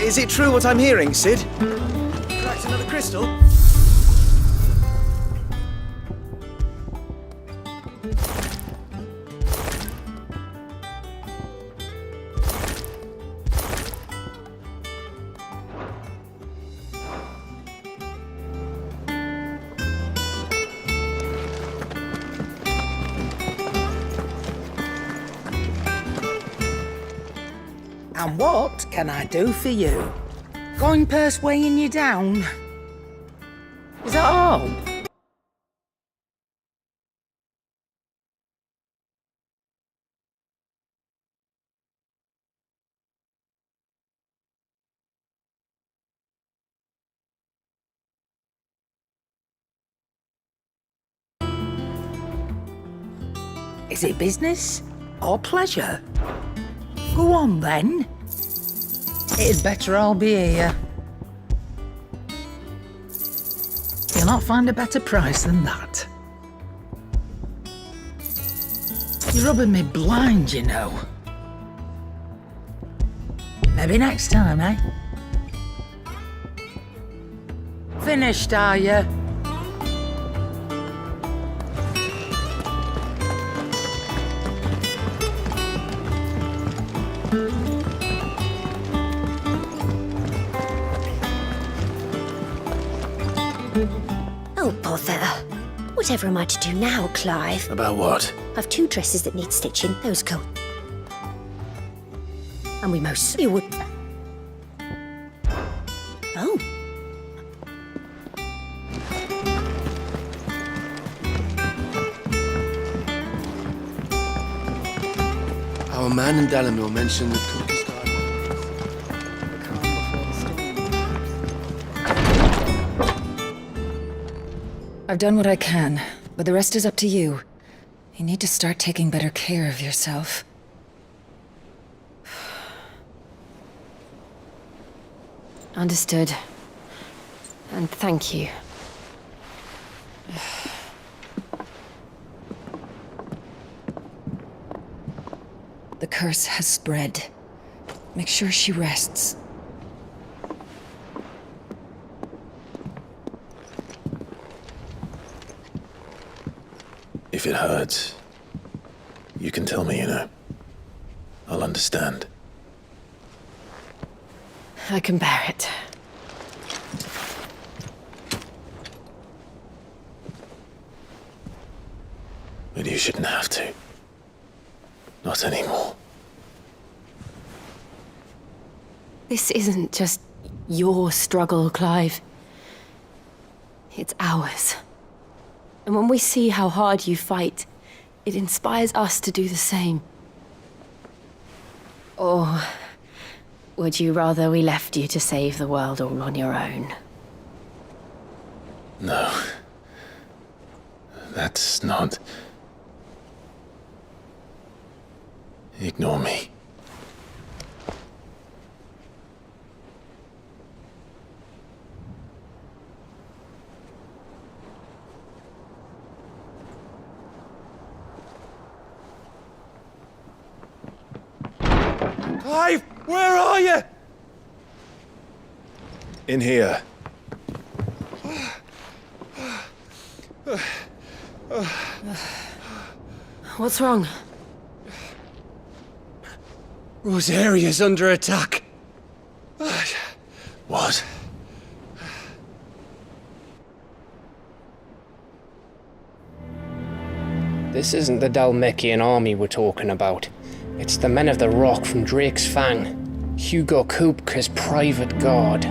Is it true what I'm hearing, Sid? Cracked another crystal? And what can I do for you? Going purse weighing you down? Is that all? Is it business or pleasure? Go on then. It'd better all be here. You'll not find a better price than that. You're rubbing me blind, you know. Maybe next time, eh? Finished, are you? Oh, bother. Whatever am I to do now, Clive? About what? I've 2 dresses that need stitching. Those go. And we mostly would... Oh. Our man in Dalamil mentioned that cookies died. I've done what I can, but the rest is up to you. You need to start taking better care of yourself. Understood. And thank you. The curse has spread. Make sure she rests. If it hurts, you can tell me, you know. I'll understand. I can bear it. But you shouldn't have to. Not anymore. This isn't just your struggle, Clive. It's ours. And when we see how hard you fight, it inspires us to do the same. Or would you rather we left you to save the world all on your own? No. That's not... Ignore me. Clive, where are you? In here. What's wrong? Rosaria's under attack. What? This isn't the Dalmekian army we're talking about. It's the men of the Rock from Drake's Fang. Hugo Kupka's private guard.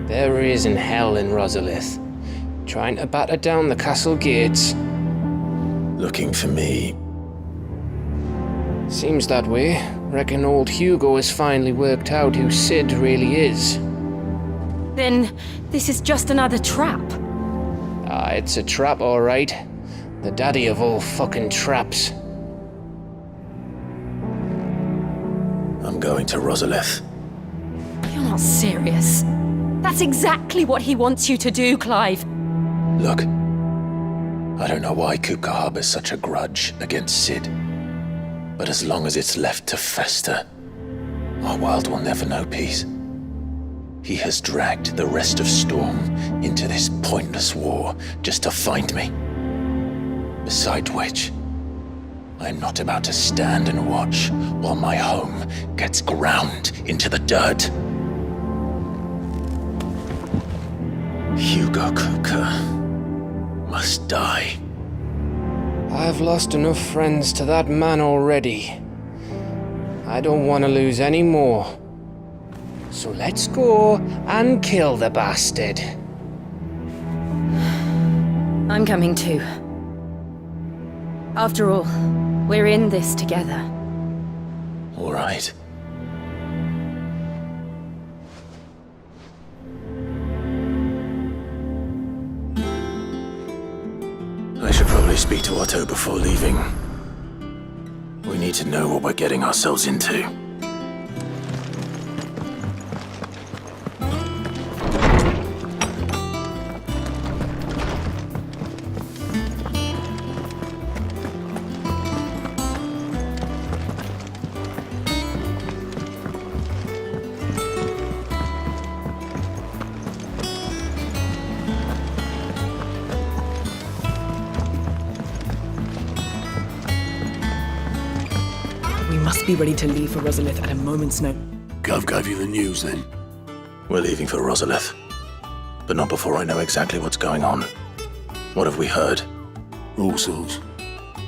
There he is in hell in Rosalith, trying to batter down the castle gates. Looking for me. Seems that way. Reckon old Hugo has finally worked out who Sid really is. Then this is just another trap. Ah, it's a trap, all right. The daddy of all fucking traps. I'm going to Rosalith. You're not serious. That's exactly what he wants you to do, Clive. Look, I don't know why Kupka harbors such a grudge against Sid. But as long as it's left to fester, Our world will never know peace. He has dragged the rest of Storm into this pointless war just to find me. Besides which, I am not about to stand and watch while my home gets ground into the dirt. Hugo Kupka must die. I've lost enough friends to that man already. I don't want to lose any more. So let's go and kill the bastard. I'm coming too. After all, we're in this together. All right. I should probably speak to Otto before leaving. We need to know what we're getting ourselves into. We must be ready to leave for Rosalith at a moment's notice. Gov gave you the news then? We're leaving for Rosalith, but not before I know exactly what's going on. What have we heard? All sorts.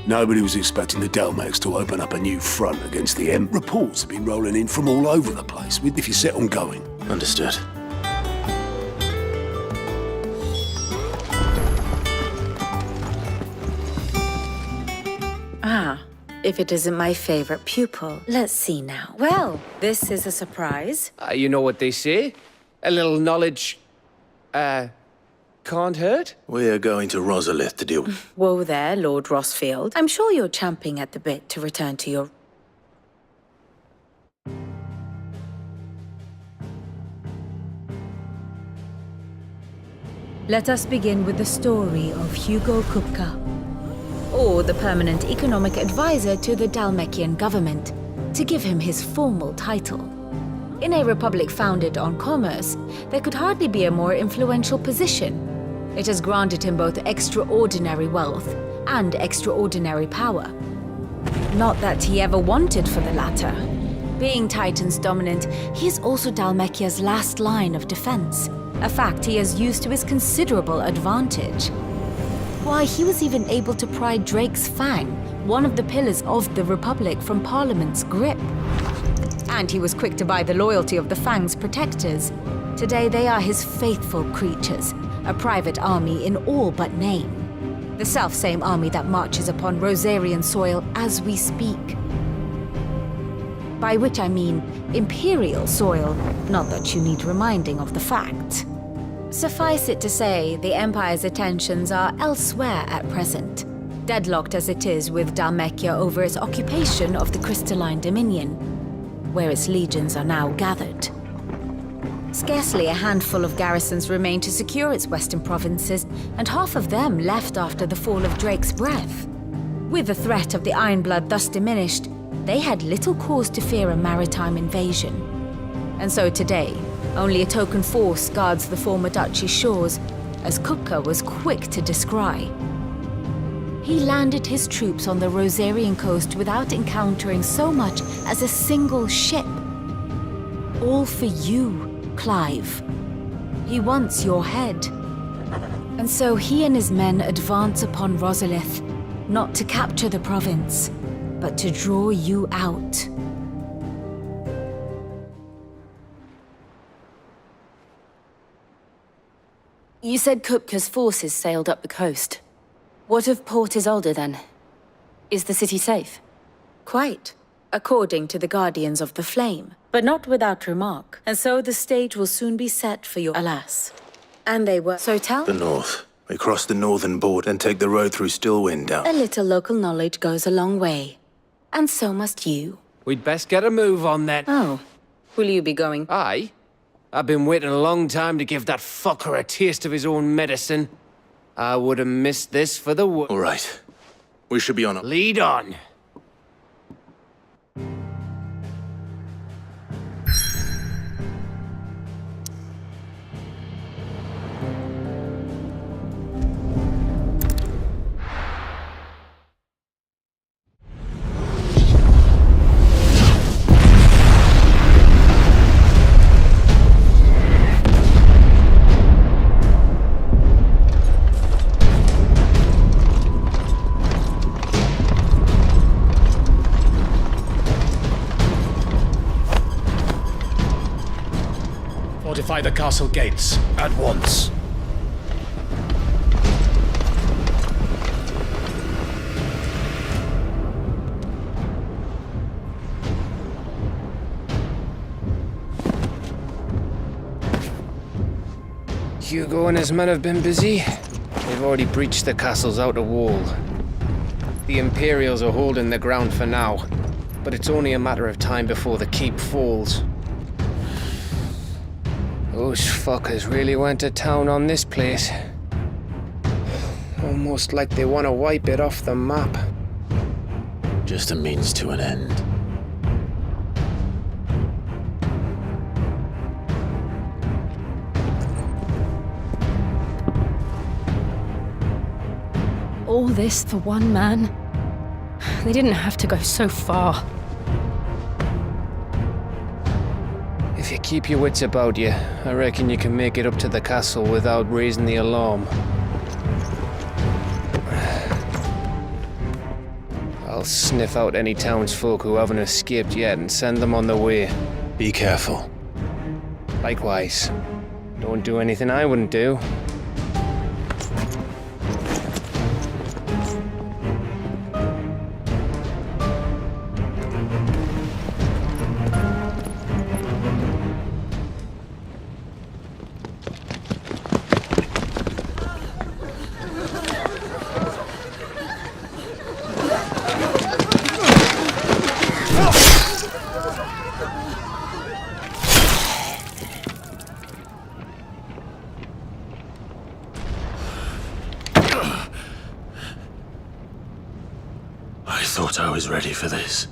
Nobody was expecting the Delmex to open up a new front against the M. Reports have been rolling in from all over the place, if you're set on going. Understood. Ah, if it isn't my favorite pupil. Let's see now. Well, this is a surprise. You know what they say? A little knowledge, can't hurt? We're going to Rosalith to deal with... Whoa there, Lord Rossfield. I'm sure you're champing at the bit to return to your... Let us begin with the story of Hugo Kupka, or the permanent economic advisor to the Dalmekian government, to give him his formal title. In a republic founded on commerce, there could hardly be a more influential position. It has granted him both extraordinary wealth and extraordinary power. Not that he ever wanted for the latter. Being Titan's dominant, he is also Dalmekia's last line of defense, a fact he has used to his considerable advantage. Why, he was even able to pry Drake's Fang, one of the pillars of the Republic, from Parliament's grip. And he was quick to buy the loyalty of the Fang's protectors. Today they are his faithful creatures, a private army in all but name. The self-same army that marches upon Rosarian soil as we speak. By which I mean Imperial soil, not that you need reminding of the fact. Suffice it to say, the Empire's attentions are elsewhere at present, deadlocked as it is with Dalmekia over its occupation of the Crystalline Dominion, where its legions are now gathered. Scarcely a handful of garrisons remain to secure its western provinces, and half of them left after the fall of Drake's Breath. With the threat of the Ironblood thus diminished, they had little cause to fear a maritime invasion. And so today, only a token force guards the former duchy's shores, as Kupka was quick to descry. He landed his troops on the Rosarian coast without encountering so much as a single ship. All for you, Clive. He wants your head. And so he and his men advance upon Rosalith, not to capture the province, but to draw you out. You said Kupka's forces sailed up the coast. What of Port Isolde, then? Is the city safe? Quite, according to the Guardians of the Flame, but not without remark. And so the stage will soon be set for your alas. And they were... So tell... The north. We cross the northern border and take the road through Stillwind down. A little local knowledge goes a long way. And so must you. We'd best get a move on then. Oh. Will you be going? Aye. I've been waiting a long time to give that fucker a taste of his own medicine. I would have missed this for the All right. We should be on a... Fortify the castle gates at once. Hugo and his men have been busy. They've already breached the castle's outer wall. The Imperials are holding the ground for now, but it's only a matter of time before the keep falls. Those fuckers really went to town on this place. Almost like they want to wipe it off the map. Just a means to an end. All this for one man? They didn't have to go so far. If you keep your wits about you, I reckon you can make it up to the castle without raising the alarm. I'll sniff out any townsfolk who haven't escaped yet and send them on their way. Be careful. Likewise. Don't do anything I wouldn't do. I thought I was ready for this,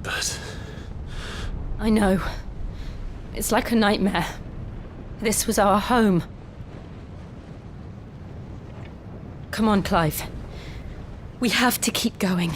but... I know. It's like a nightmare. This was our home. Come on, Clive. We have to keep going.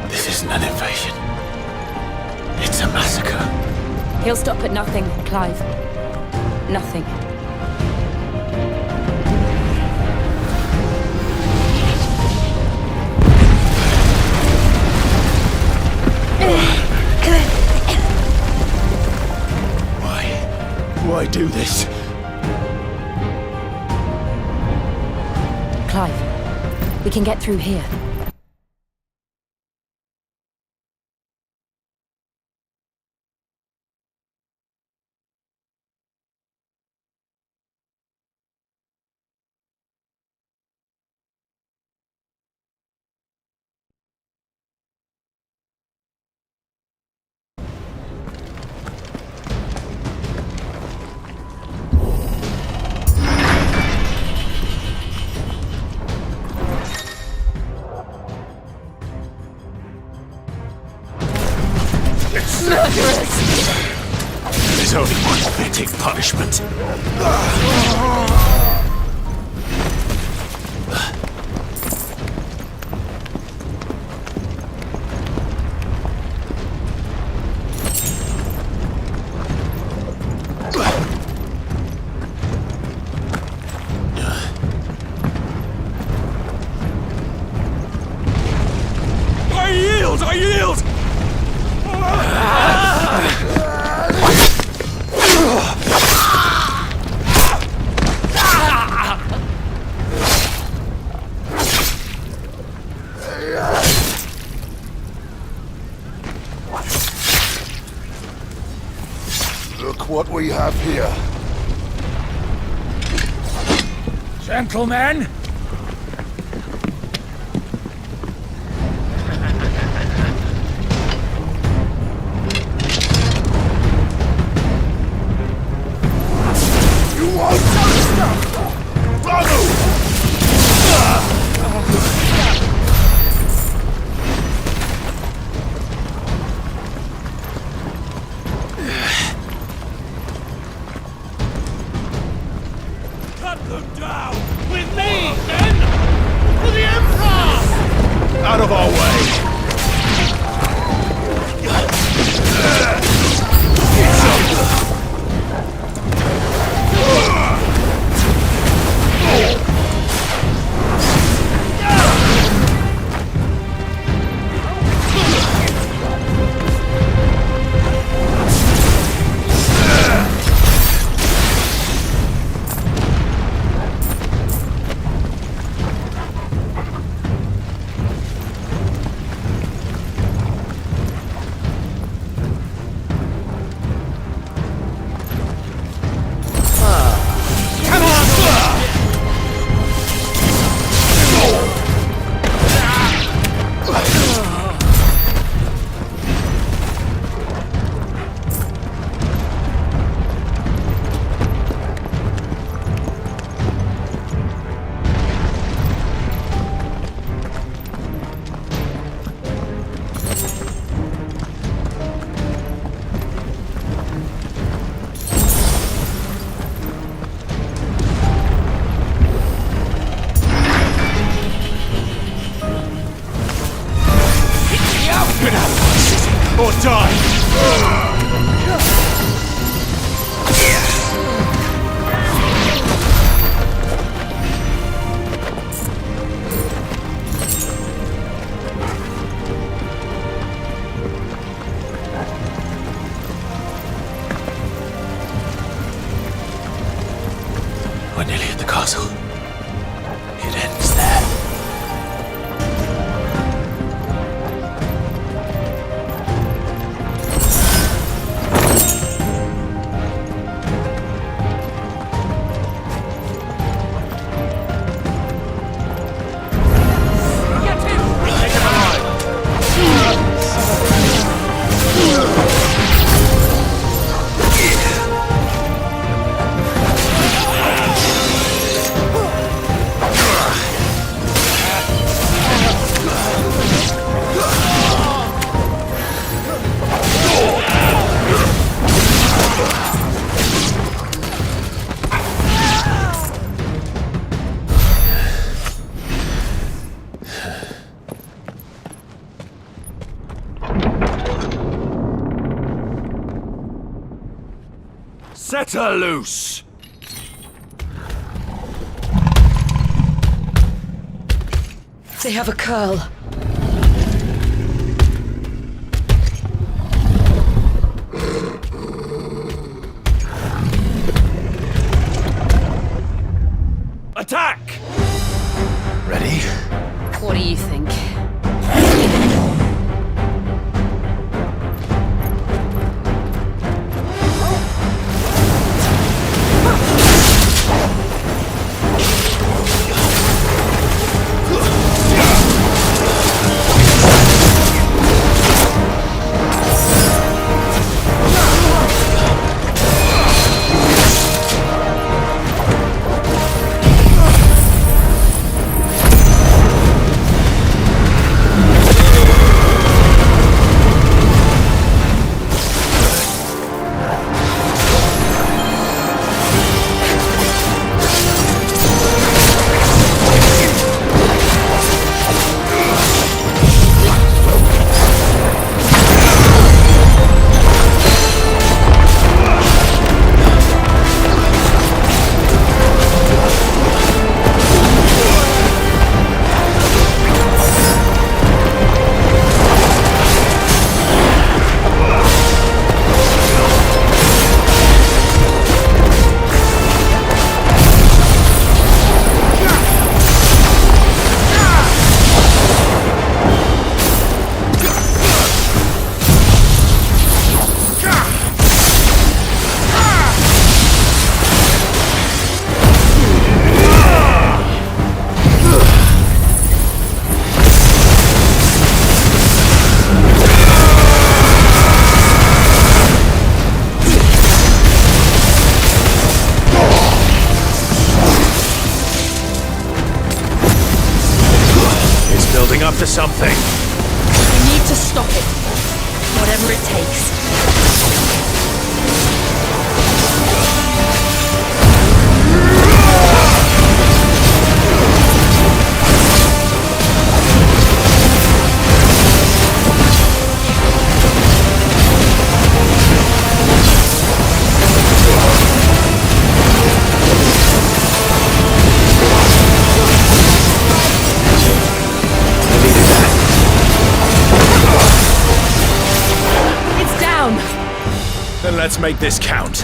This isn't an invasion. It's a massacre. He'll stop at nothing, Clive. Nothing. Why do this? Clive, we can get through here. There's only one fitting punishment. I yield! Look what we have here. Gentlemen! You won't touch them! Bravo! We're nearly at the castle. It ends there. Set her loose! They have a curl. Attack! Ready? What do you think? Building up to something. We need to stop it. Whatever it takes. Then let's make this count.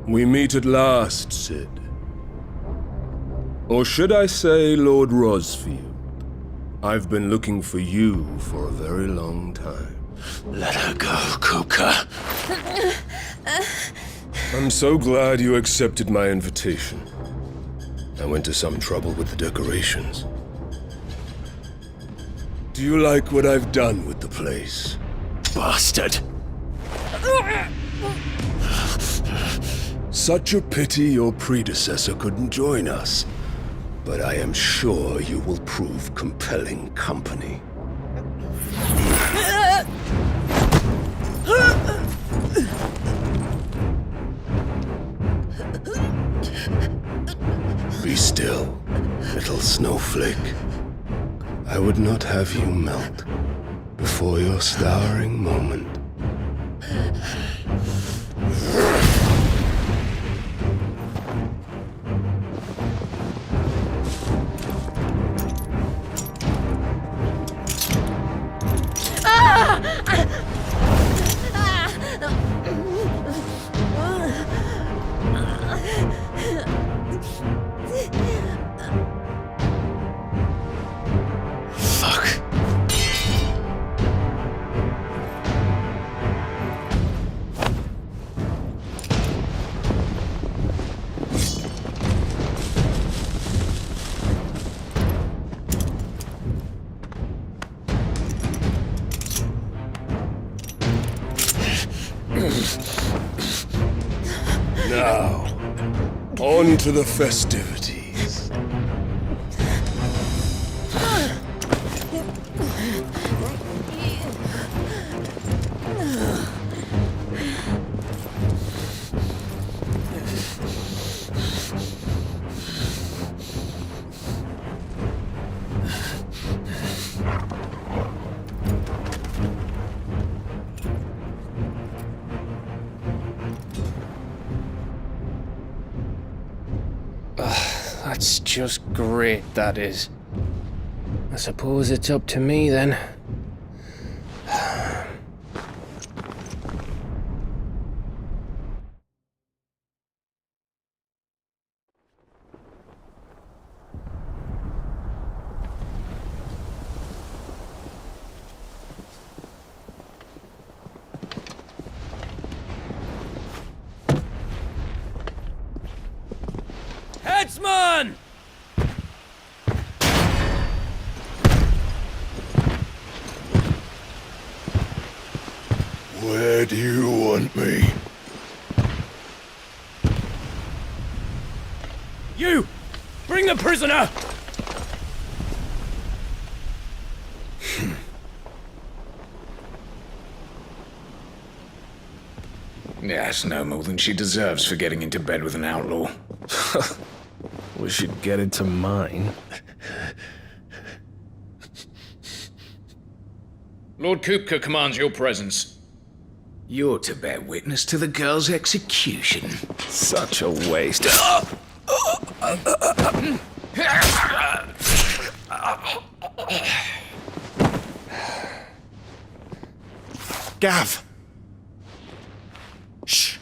We meet at last, Sid. Or should I say, Lord Rosfield? I've been looking for you for a very long time. Let her go, Kuka. I'm so glad you accepted my invitation. I went to some trouble with the decorations. Do you like what I've done with the place? Bastard. Such a pity your predecessor couldn't join us. But I am sure you will prove compelling company. Be still, little snowflake. I would not have you melt before your starring moment. Now, on to the festivities. That's just great, that is. I suppose it's up to me then. Headsman! Where do you want me? You! Bring the prisoner! Yes, no more than she deserves for getting into bed with an outlaw. We should get into mine. Lord Kupka commands your presence. You're to bear witness to the girl's execution. Such a waste. Gav! Shh!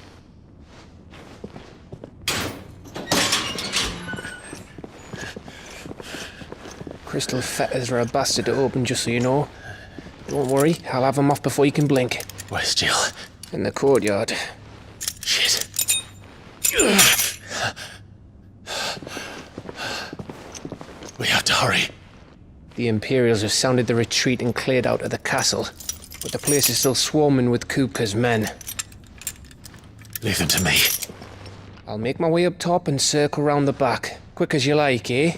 Crystal fetters are a bastard to open, just so you know. Don't worry, I'll have them off before you can blink. Where's Jill? In the courtyard. Shit. We have to hurry. The Imperials have sounded the retreat and cleared out of the castle, but the place is still swarming with Kupka's men. Leave them to me. I'll make my way up top and circle round the back. Quick as you like, eh?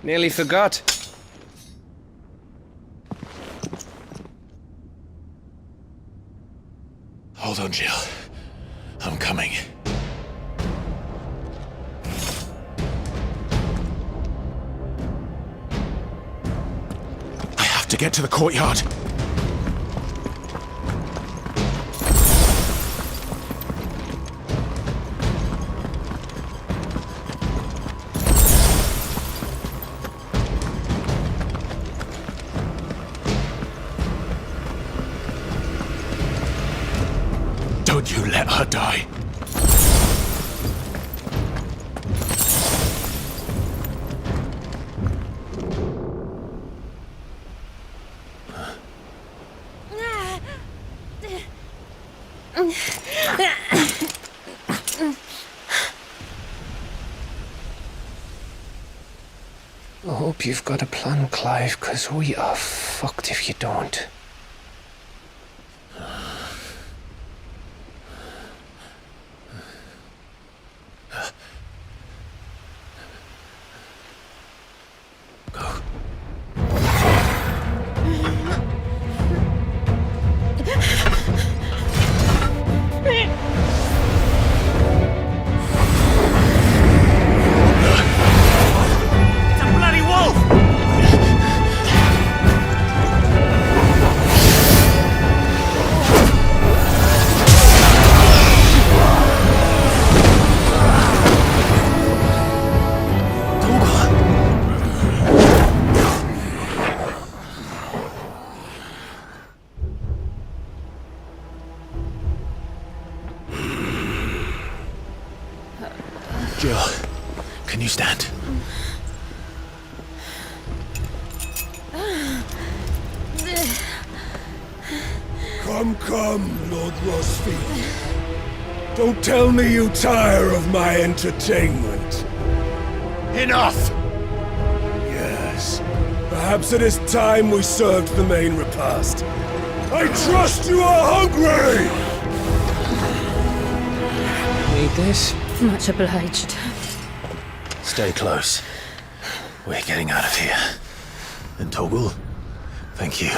Nearly forgot. Hold on, Jill. I'm coming. I have to get to the courtyard. her die. I hope you've got a plan, Clive, 'cause we are fucked if you don't. Jill, can you stand? Come, Lord Rosfield. Don't tell me you tire of my entertainment. Enough! Yes. Perhaps it is time we served the main repast. I trust you are hungry! Need this? Much obliged. Stay close. We're getting out of here. And Toggle, thank you.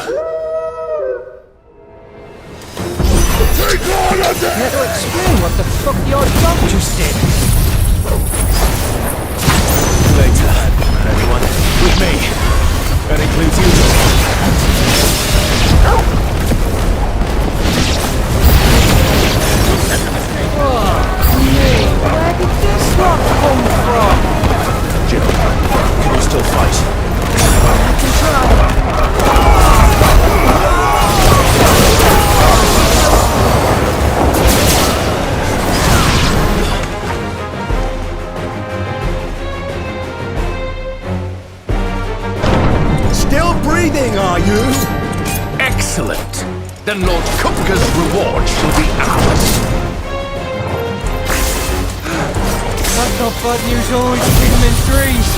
Take all of them! Care to explain what the fuck your dog just did? Later, everyone. With me. That includes you. Where did this rock come from? Jill, can you still fight? I can try. Still breathing, are you? Excellent. Then Lord Kupka's reward shall be ours. That's not bad news, always keep them in threes.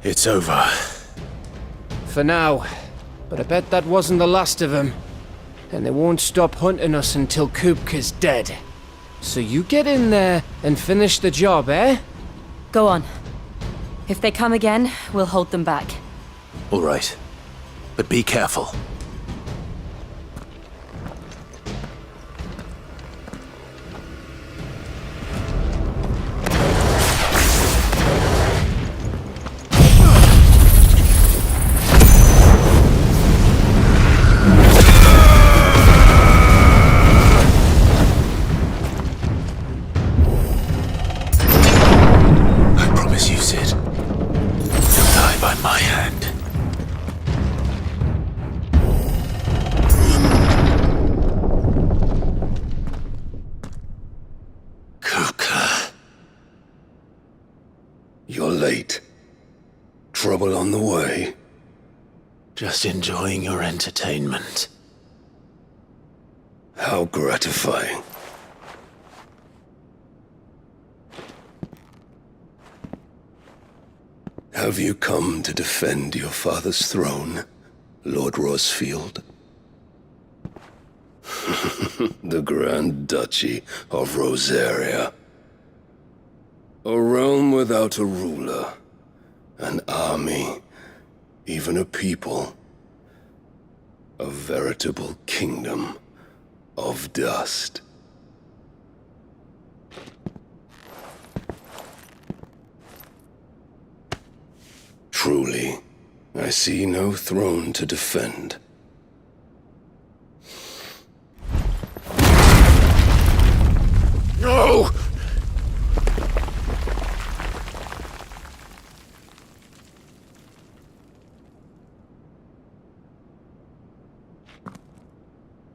It's over. For now. But I bet that wasn't the last of them. And they won't stop hunting us until Kupka's dead. So you get in there and finish the job, eh? Go on. If they come again, we'll hold them back. All right. But be careful. You're late. Trouble on the way. Just enjoying your entertainment. How gratifying. Have you come to defend your father's throne, Lord Rosfield? The Grand Duchy of Rosaria. A realm without a ruler, an army, even a people. A veritable kingdom of dust. Truly I see no throne to defend. No!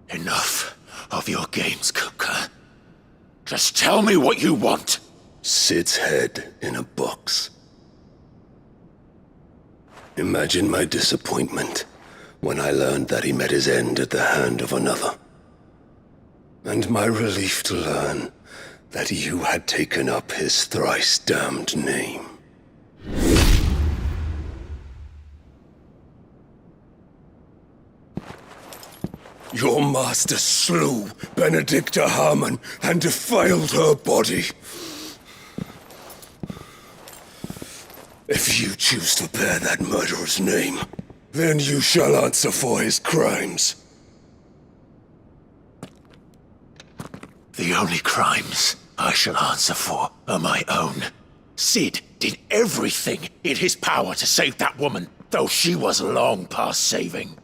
Enough of your games, Kuka. Just tell me what you want. Sid's head in a box. Imagine my disappointment when I learned that he met his end at the hand of another. And my relief to learn that you had taken up his thrice-damned name. Your master slew Benedicta Harmon and defiled her body. If you choose to bear that murderer's name, then you shall answer for his crimes. The only crimes I shall answer for are my own. Sid did everything in his power to save that woman, though she was long past saving.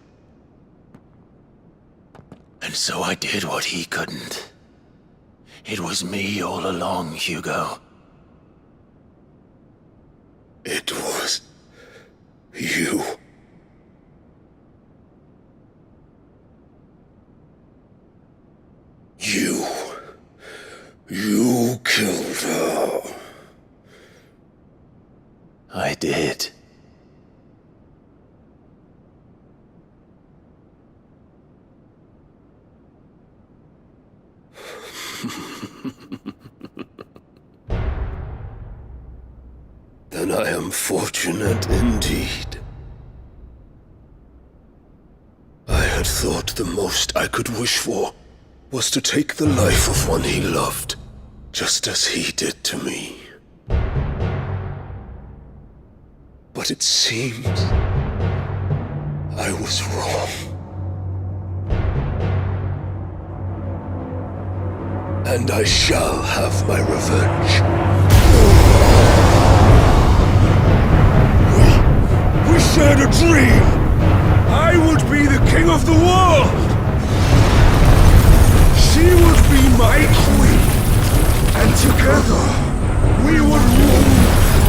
And so I did what he couldn't. It was me all along, Hugo. It was you. You killed her. I did. Then I am fortunate indeed. I had thought the most I could wish for was to take the life of one he loved, just as he did to me. But it seems I was wrong. And I shall have my revenge. We shared a dream! I would be the king of the world! She would be my queen! And together, we would rule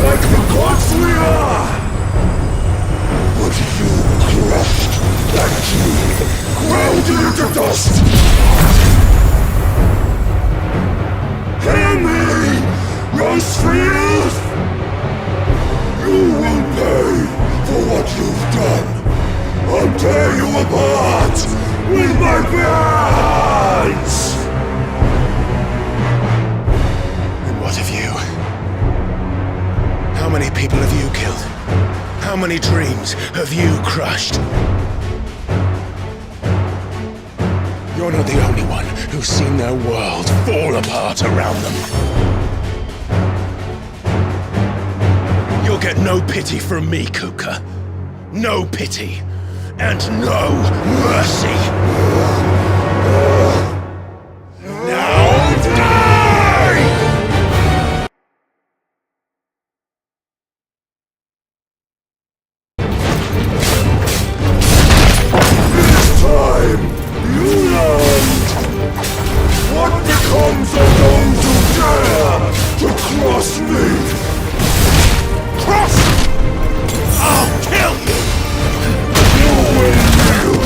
like the gods we are! But you crushed that dream, ground it into dust! Hear me, Rosefield! You will pay for what you've done. I'll tear you apart with my hands! And what of you? How many people have you killed? How many dreams have you crushed? You're not the only one who's seen their world fall apart around them. You'll get no pity from me, Kuka. No pity. And no mercy. Now die! This time, you learned! What becomes of those who dare to cross me? Cross! I'll kill you! You will live!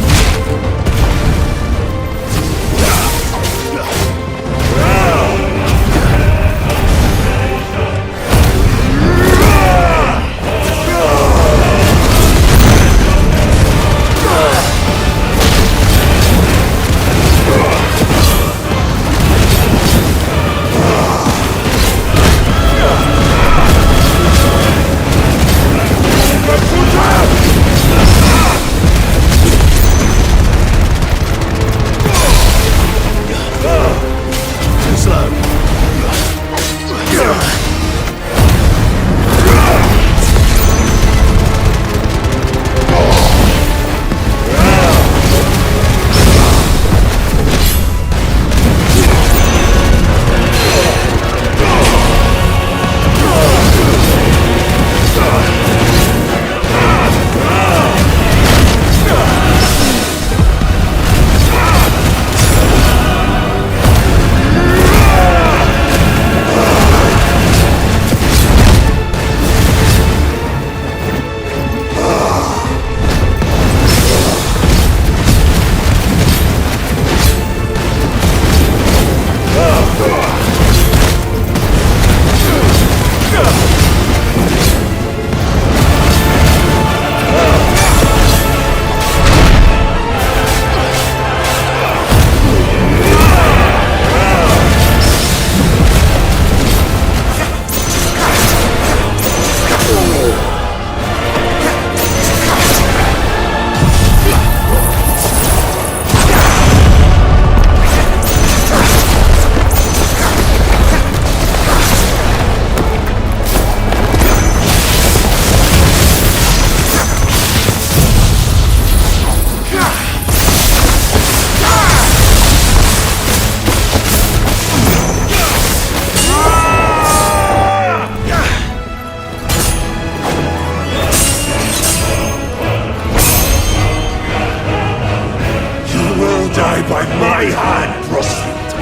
my hand, prostrate.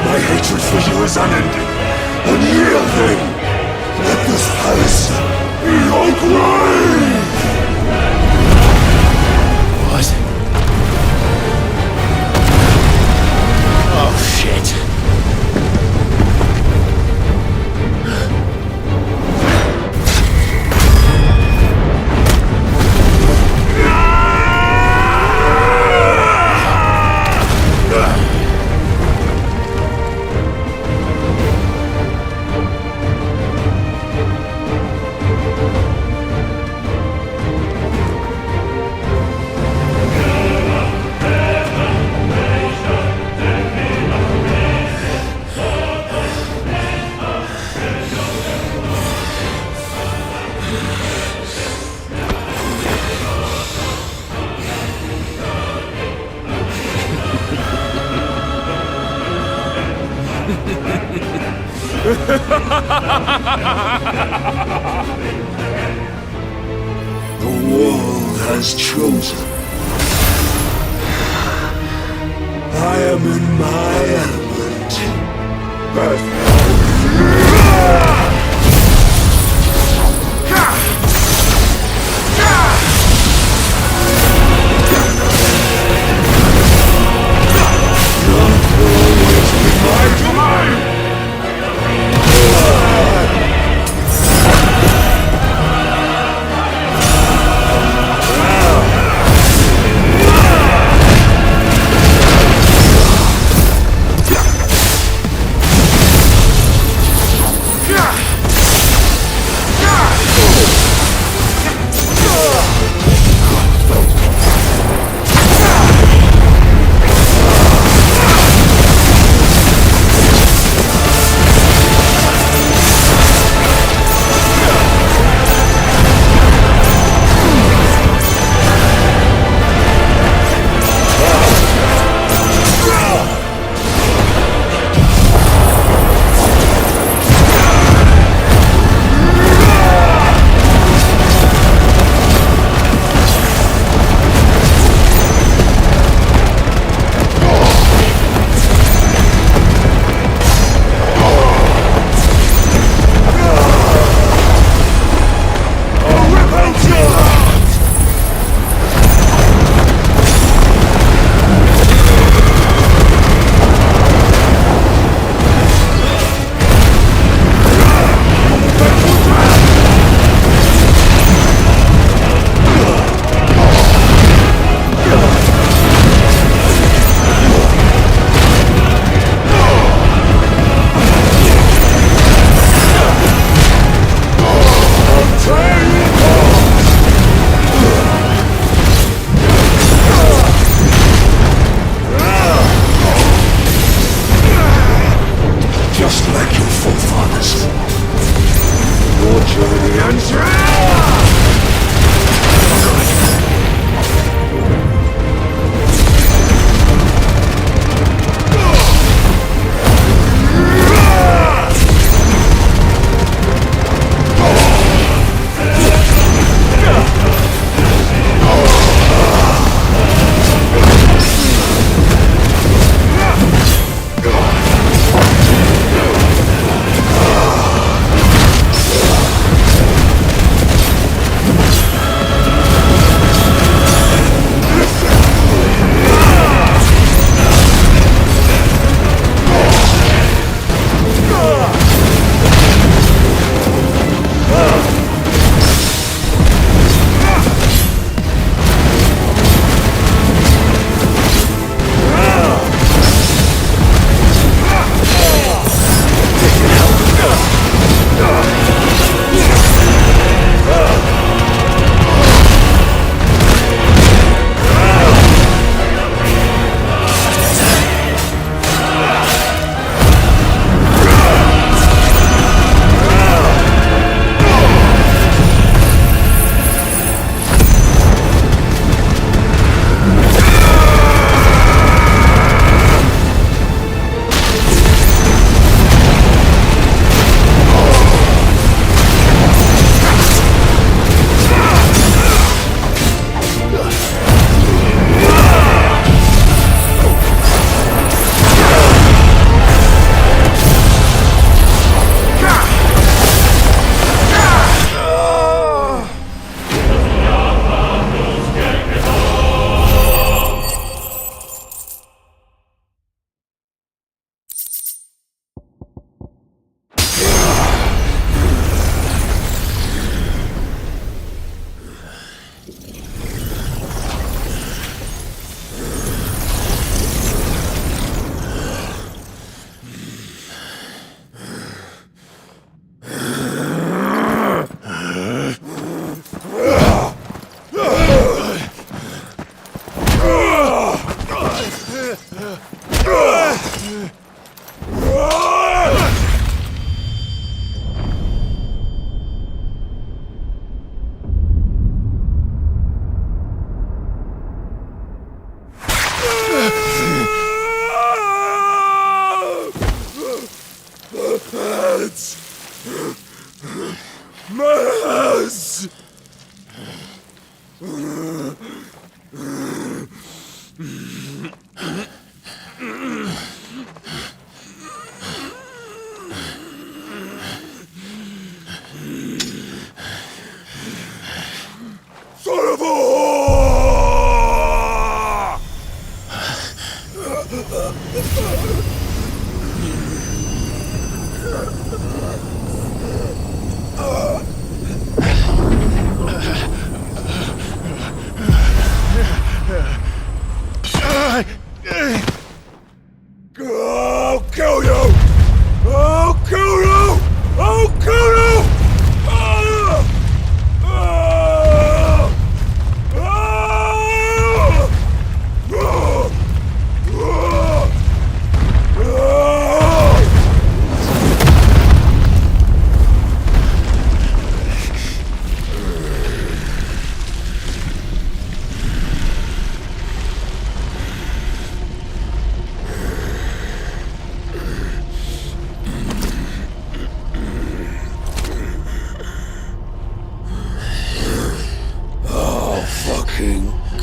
My hatred for you is unending. Unyielding. Let this palace be your grave! What? Oh, shit. The world has chosen. I am in my element.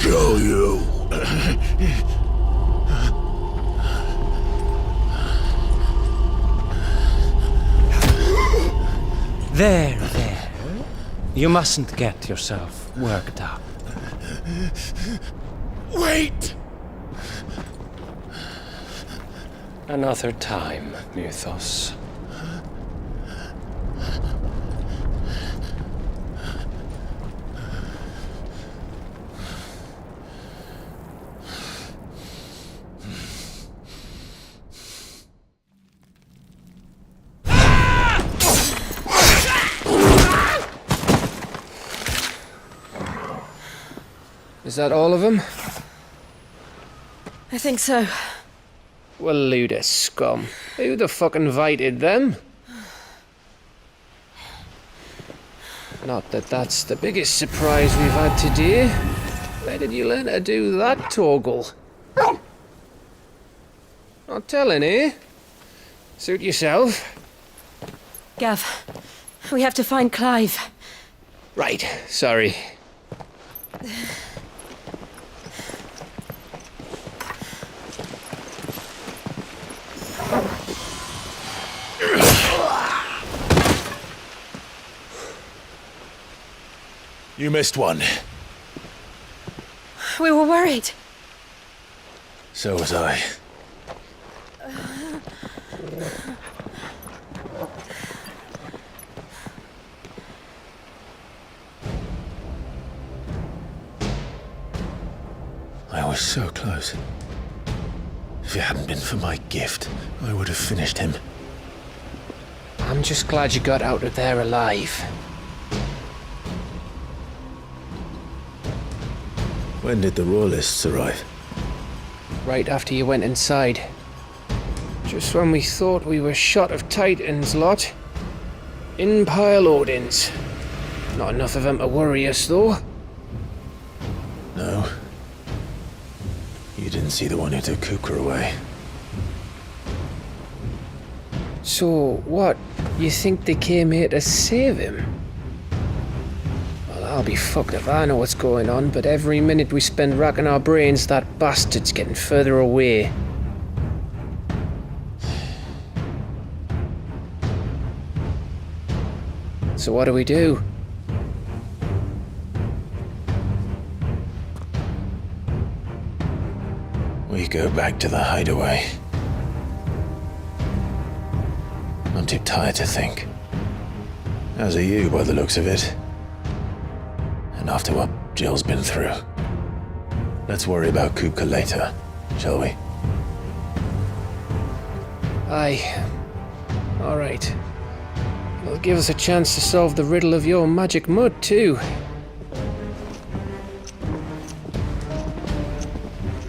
kill you. There. You mustn't get yourself worked up. Wait! Another time, Mythos. Is that all of them? I think so. Well, load of scum. Who the fuck invited them? Not that that's the biggest surprise we've had today. Where did you learn to do that toggle? Not telling, eh? Suit yourself. Gav, we have to find Clive. Right, sorry. You missed one. We were worried. So was I. I was so close. If it hadn't been for my gift, I would have finished him. I'm just glad you got out of there alive. When did the Royalists arrive? Right after you went inside. Just when we thought we were shot of Titans, lot. In pile Odins. Not enough of them to worry us, though. No. You didn't see the one who took Kukra away. So, what? You think they came here to save him? Well, I'll be fucked if I know what's going on, but every minute we spend racking our brains, that bastard's getting further away. So what do we do? We go back to the hideaway. I'm too tired to think. As are you, by the looks of it. And after what Jill's been through. Let's worry about Kupka later, shall we? Aye. Alright. It'll give us a chance to solve the riddle of your magic mud, too.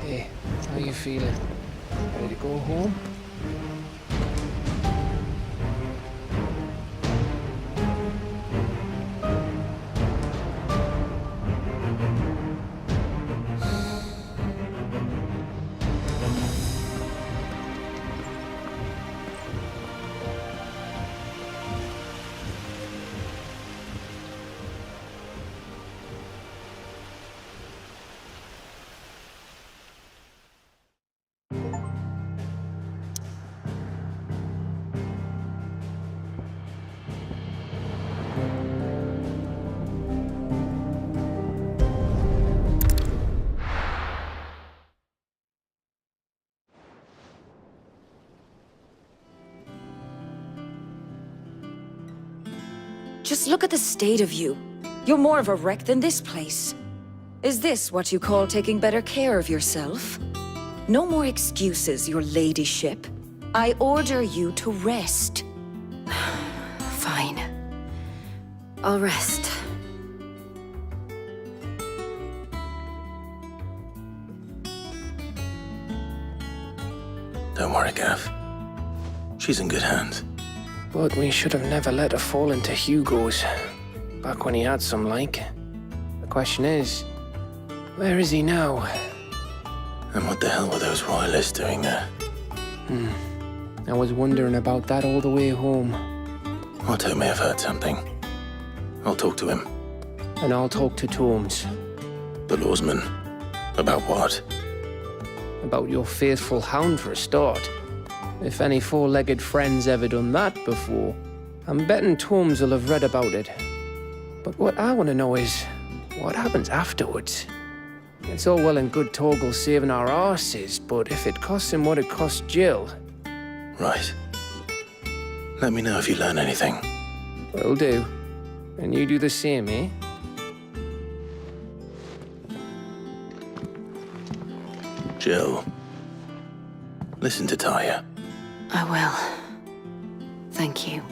Hey, how you feeling? Ready to go home? Just look at the state of you. You're more of a wreck than this place. Is this what you call taking better care of yourself? No more excuses, your ladyship. I order you to rest. Fine. I'll rest. Don't worry, Gav. She's in good hands. But we should have never let her fall into Hugo's. Back when he had some like. The question is, where is he now? And what the hell were those royalists doing there? I was wondering about that all the way home. Otto may have heard something. I'll talk to him. And I'll talk to Tomes. The lawsman. About what? About your faithful hound for a start. If any four-legged friend's ever done that before, I'm betting Tomes will have read about it. But what I want to know is, what happens afterwards? It's all well and good Torgal saving our arses, but if it costs him what it cost Jill... Right. Let me know if you learn anything. Will do. And you do the same, eh? Jill, listen to Taya. I will. Thank you.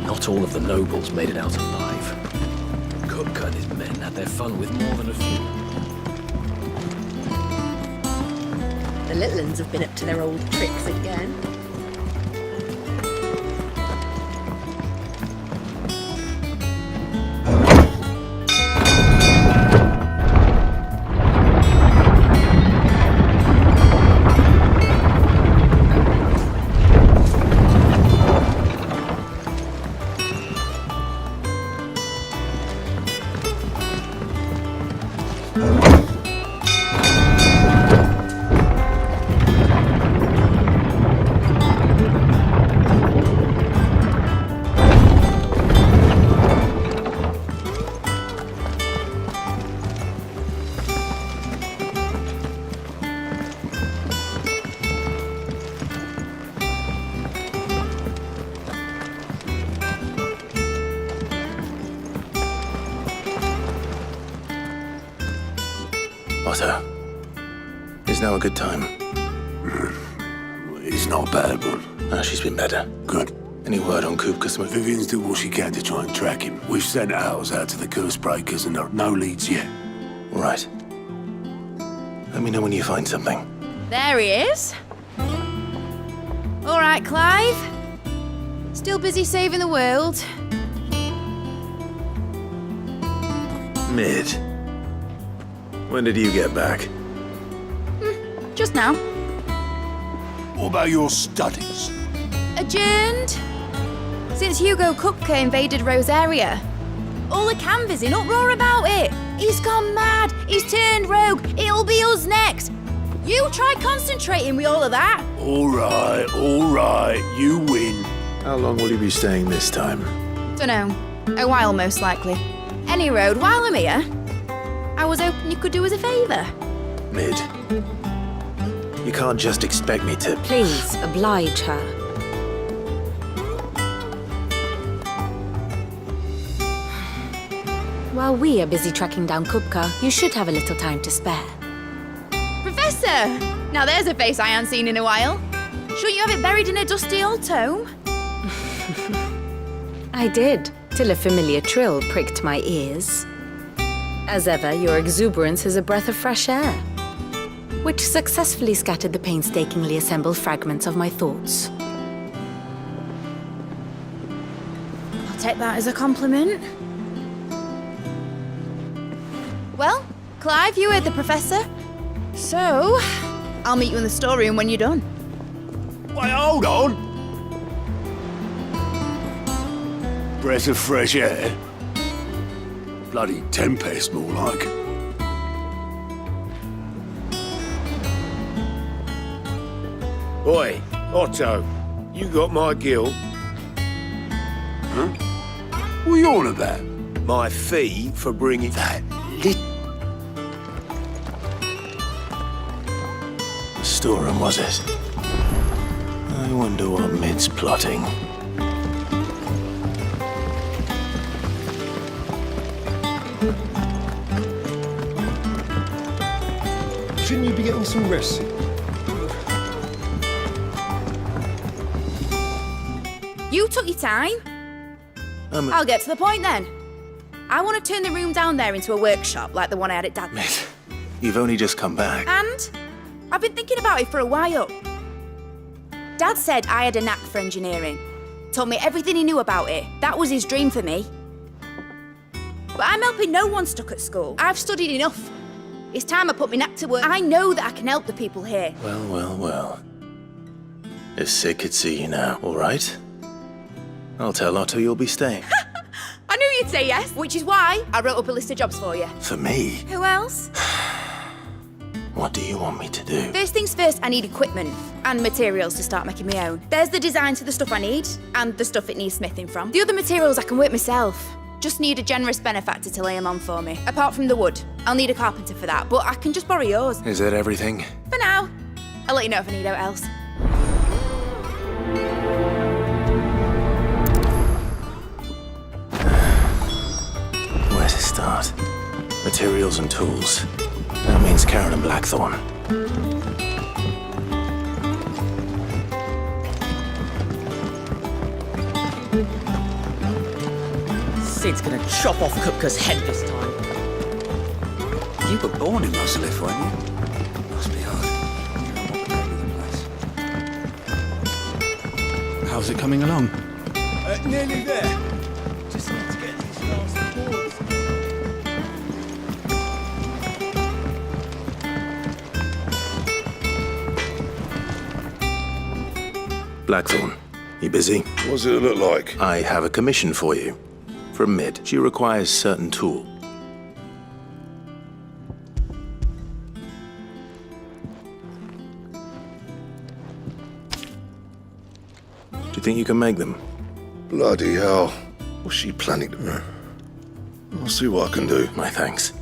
Not all of the nobles made it out alive. Kupka and his men had their fun with more than a few. The little uns have been up to their old tricks again. Otto, is now a good time? It's not a bad one. She's been better. Good. Any word on Kupka? Vivian's doing what she can to try and track him. We've sent ours out to the curse breakers and there are no leads yet. Right. Let me know when you find something. There he is. All right, Clive. Still busy saving the world. Mid. When did you get back? Just now. What about your studies? Adjourned. Since Hugo Kupka invaded Rosaria. All the canvassers in uproar about it. He's gone mad. He's turned rogue. It'll be us next. You try concentrating with all of that. All right. You win. How long will you be staying this time? Dunno. A while, most likely. Any road, while I'm here, I was hoping you could do us a favour. Mid. You can't just expect me to... Please, oblige her. While we are busy tracking down Kupka, you should have a little time to spare. Professor! Now there's a face I haven't seen in a while. Shouldn't you have it buried in a dusty old tome? I did, till a familiar trill pricked my ears. As ever, your exuberance is a breath of fresh air, which successfully scattered the painstakingly assembled fragments of my thoughts. I'll take that as a compliment. Well, Clive, you heard the Professor. So, I'll meet you in the storeroom when you're done. Wait, hold on. Breath of fresh air. Bloody tempest, more like. Oi, Otto, you got my gill. Huh? What are you on about? My fee for bringing that The storeroom, was it? I wonder what Mid's plotting. Shouldn't you be getting some rest? You took your time. I'll get to the point then. I want to turn the room down there into a workshop like the one I had at Dad's. Mid, you've only just come back. And I've been thinking about it for a while. Dad said I had a knack for engineering. Told me everything he knew about it. That was his dream for me. But I'm helping no one stuck at school. I've studied enough. It's time I put my knack to work. I know that I can help the people here. Well, well, well. If Sid could see you now, all right? I'll tell Otto you'll be staying. I knew you'd say yes, which is why I wrote up a list of jobs for you. For me? Who else? What do you want me to do? First things first, I need equipment and materials to start making my own. There's the designs for the stuff I need and the stuff it needs smithing from. The other materials I can work myself. Just need a generous benefactor to lay them on for me. Apart from the wood, I'll need a carpenter for that, but I can just borrow yours. Is that everything? For now. I'll let you know if I need out else. Where to start? Materials and tools. That means Karen and Blackthorn. Sid's gonna chop off Kupka's head this time. You were born in Rosalith, weren't you? Must be hard. How's it coming along? Nearly there. Just need to get these last boards. Blackthorn, you busy? What does it look like? I have a commission for you. From Mid. She requires certain tool. Do you think you can make them? Bloody hell. What's she planning to do? I'll see what I can do. My thanks.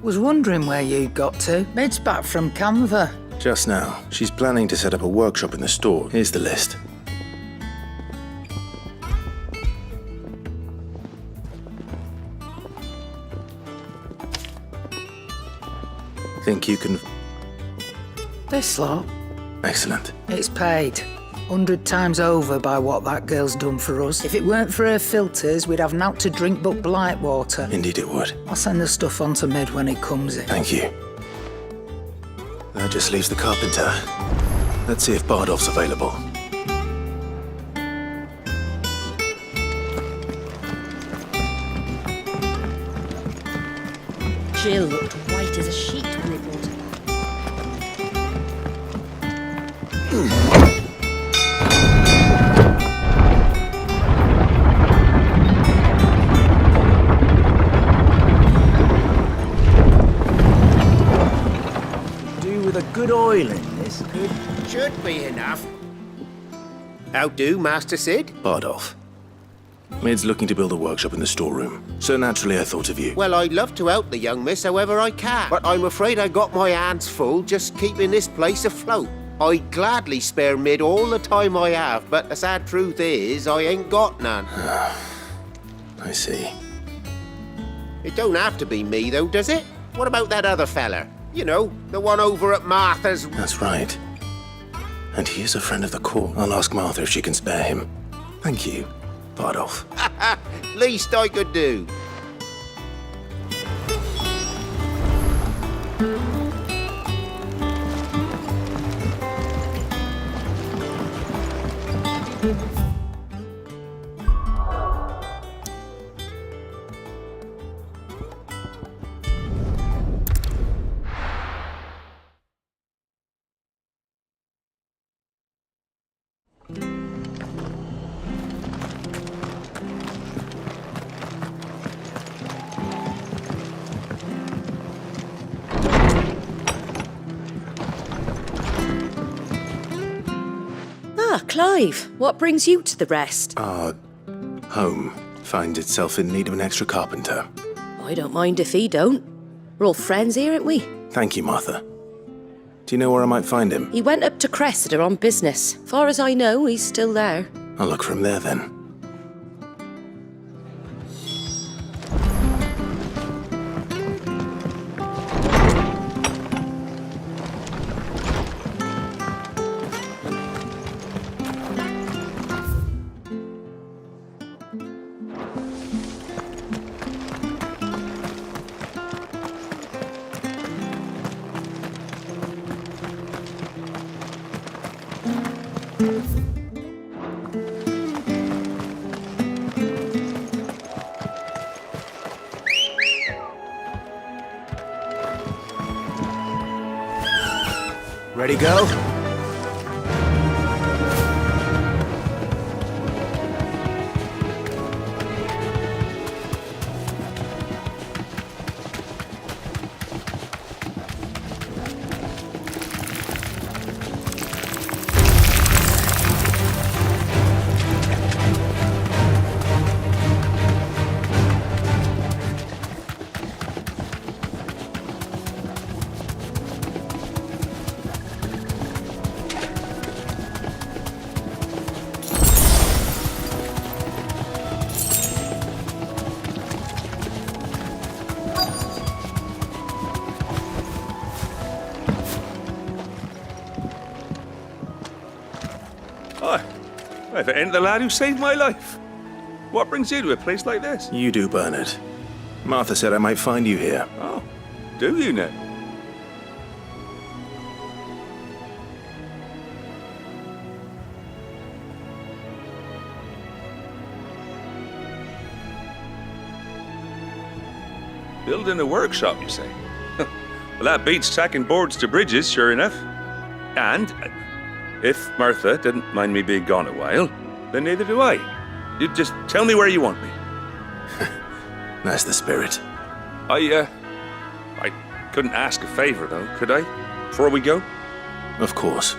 Was wondering where you got to. Mid's back from Canva. Just now. She's planning to set up a workshop in the store. Here's the list. Think you can... This lot, Excellent. it's paid. 100 times over by what that girl's done for us. If it weren't for her filters, we'd have naught to drink but blight water. Indeed it would. I'll send the stuff on to Mid when he comes in. Thank you. That just leaves the carpenter. Let's see if Bardolph's available. Jill looked white as a sheet when they brought her. Do with a good oil in this. Should be enough. How do, Master Sid? Bardolph. Mid's looking to build a workshop in the storeroom, so naturally I thought of you. Well, I'd love to help the young miss however I can, but I'm afraid I got my hands full just keeping this place afloat. I'd gladly spare Mid all the time I have, but the sad truth is I ain't got none. I see. It don't have to be me, though, does it? What about that other fella? You know, the one over at Martha's... That's right. And he is a friend of the court. I'll ask Martha if she can spare him. Thank you, Bardolph. Least I could do. Clive, what brings you to the rest? Our home finds itself in need of an extra carpenter. I don't mind if he don't. We're all friends here, aren't we? Thank you, Martha. Do you know where I might find him? He went up to Cressida on business. Far as I know, he's still there. I'll look for him there then. Ready, go? If it ain't the lad who saved my life. What brings you to a place like this? You do, Bernard. Martha said I might find you here. Oh, do you now? Building a workshop, you say? Well, that beats tacking boards to bridges, sure enough. And if Martha didn't mind me being gone a while, then neither do I. You just tell me where you want me. That's the spirit. I couldn't ask a favor, though, could I? Before we go? Of course.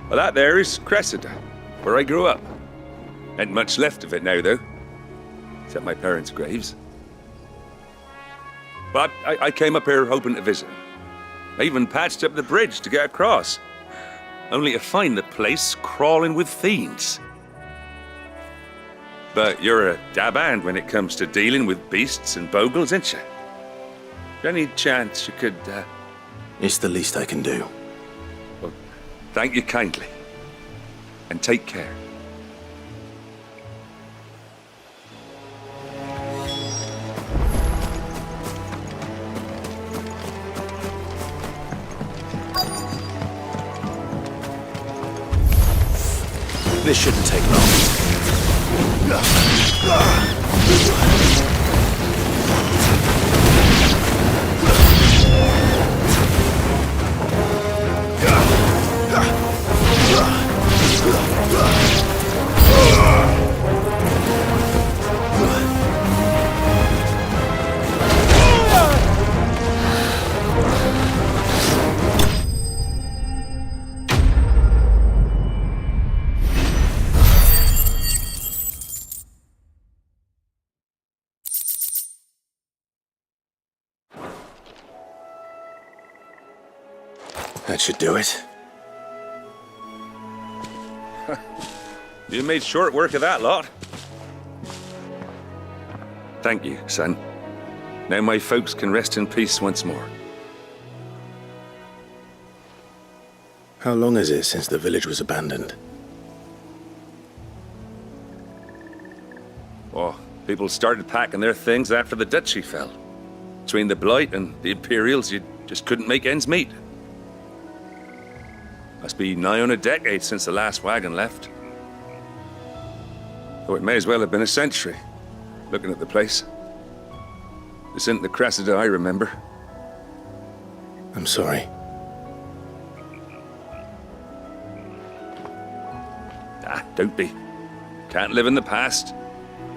Well, that there is Cressida, where I grew up. Ain't much left of it now, though. Except my parents' graves. But I came up here hoping to visit. I even patched up the bridge to get across. Only to find the place crawling with fiends. But you're a dab hand when it comes to dealing with beasts and bogles, ain't you? Any chance you could, It's the least I can do. Well, thank you kindly. And take care. This shouldn't take long. That should do it. You made short work of that lot. Thank you, son. Now my folks can rest in peace once more. How long is it since the village was abandoned? Oh, people started packing their things after the duchy fell. Between the Blight and the Imperials, you just couldn't make ends meet. Must be nigh on a decade since the last wagon left. Though it may as well have been a century, looking at the place. This isn't the Cressida I remember. I'm sorry. Don't be. Can't live in the past,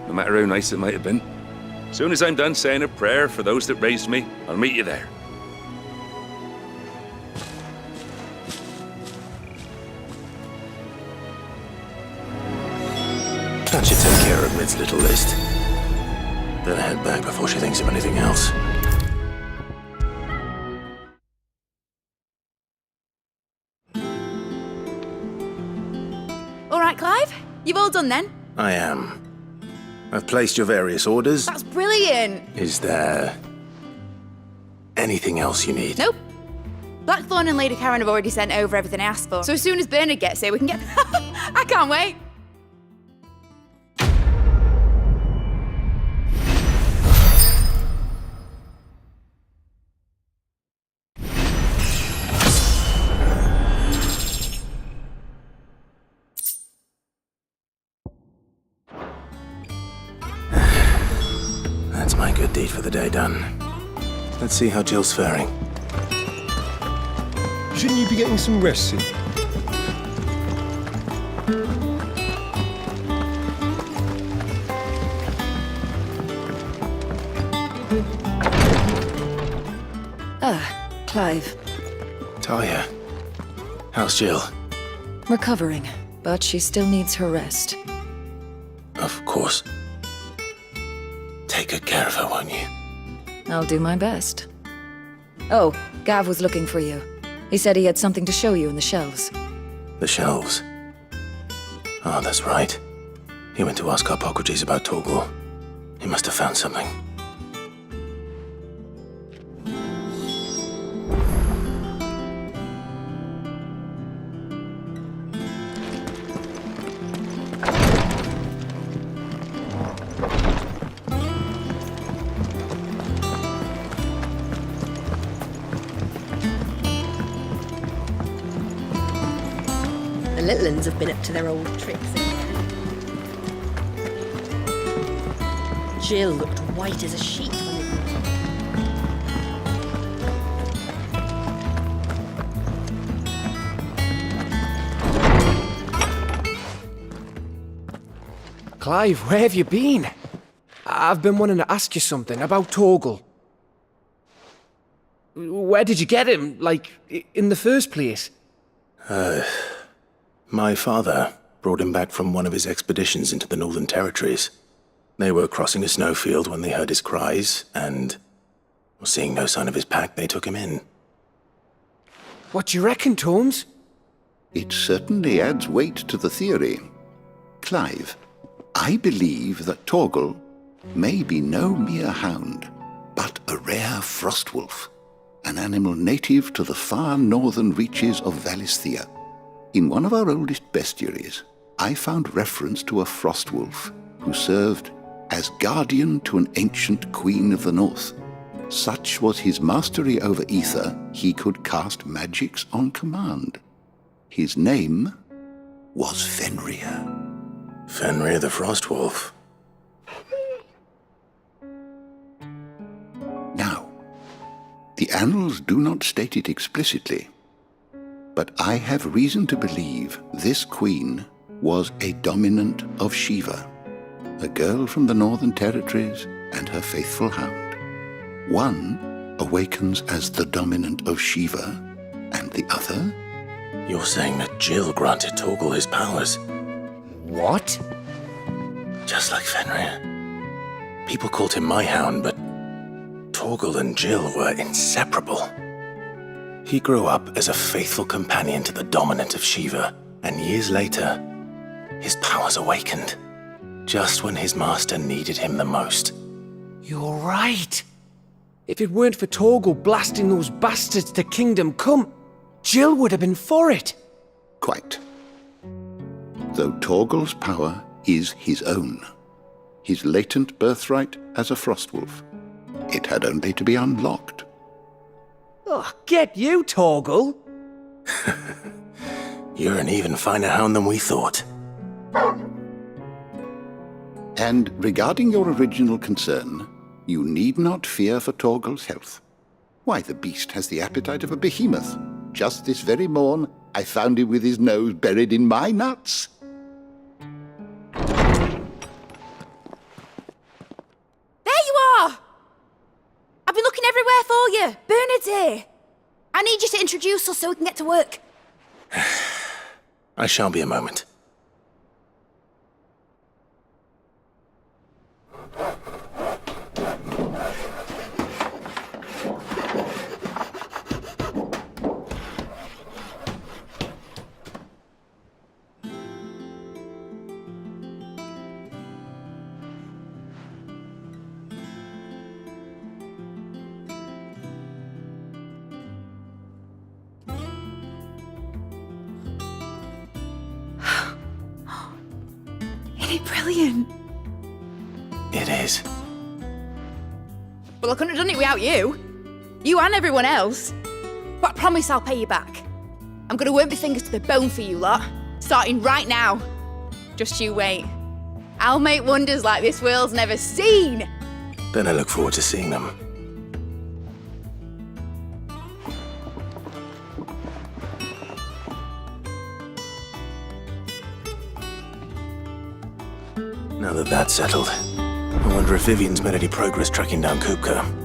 no matter how nice it might have been. As soon as I'm done saying a prayer for those that raised me, I'll meet you there. That should take care of Mid's little list. Better head back before she thinks of anything else. All right, Clive? You've all done then? I am. I've placed your various orders. That's brilliant! Is there anything else you need? Nope. Blackthorn and Lady Karen have already sent over everything I asked for. So as soon as Bernard gets here, we can get... I can't wait! good deed for the day done. Let's see how Jill's faring. Shouldn't you be getting some rest soon? Ah, Clive. Talia, how's Jill? Recovering, but she still needs her rest. Of course. Take good care of her, won't you? I'll do my best. Oh, Gav was looking for you. He said he had something to show you in the shelves. The shelves. Ah, that's right. He went to ask Harpocrates about Torgal. He must have found something. The little uns have been up to their old tricks again. Jill looked white as a sheet when they... Clive, where have you been? I've been wanting to ask you something about Torgal. Where did you get him, like, in the first place? My father brought him back from one of his expeditions into the Northern Territories. They were crossing a snowfield when they heard his cries, and seeing no sign of his pack, they took him in. What do you reckon, Tomes? It certainly adds weight to the theory. Clive, I believe that Torgal may be no mere hound, but a rare frostwolf, an animal native to the far northern reaches of Valisthea. In one of our oldest bestiaries, I found reference to a frostwolf who served as guardian to an ancient queen of the north. Such was his mastery over ether, he could cast magics on command. His name was Fenrir. Fenrir the Frostwolf. Now, the annals do not state it explicitly, but I have reason to believe this queen was a dominant of Shiva, a girl from the Northern Territories and her faithful hound. One awakens as the dominant of Shiva, and the other? You're saying that Jill granted Torgal his powers? What? Just like Fenrir. People called him my hound, but Torgal and Jill were inseparable. He grew up as a faithful companion to the dominant of Shiva, and years later, his powers awakened, just when his master needed him the most. You're right. If it weren't for Torgal blasting those bastards to Kingdom Come, Jill would have been for it. Quite. Though Torgal's power is his own, his latent birthright as a frostwolf, it had only to be unlocked. Oh, get you, Torgal! You're an even finer hound than we thought. And regarding your original concern, you need not fear for Torgal's health. Why, the beast has the appetite of a behemoth. Just this very morn, I found him with his nose buried in my nuts. There you are! I've been looking everywhere for you. Bernard's here. I need you to introduce us so we can get to work. I shall be a moment. Isn't it brilliant? It is. Well, I couldn't have done it without you. You and everyone else. But I promise I'll pay you back. I'm gonna work my fingers to the bone for you lot, starting right now. Just you wait. I'll make wonders like this world's never seen. Then I look forward to seeing them. Now that that's settled, I wonder if Vivian's made any progress tracking down Kupka.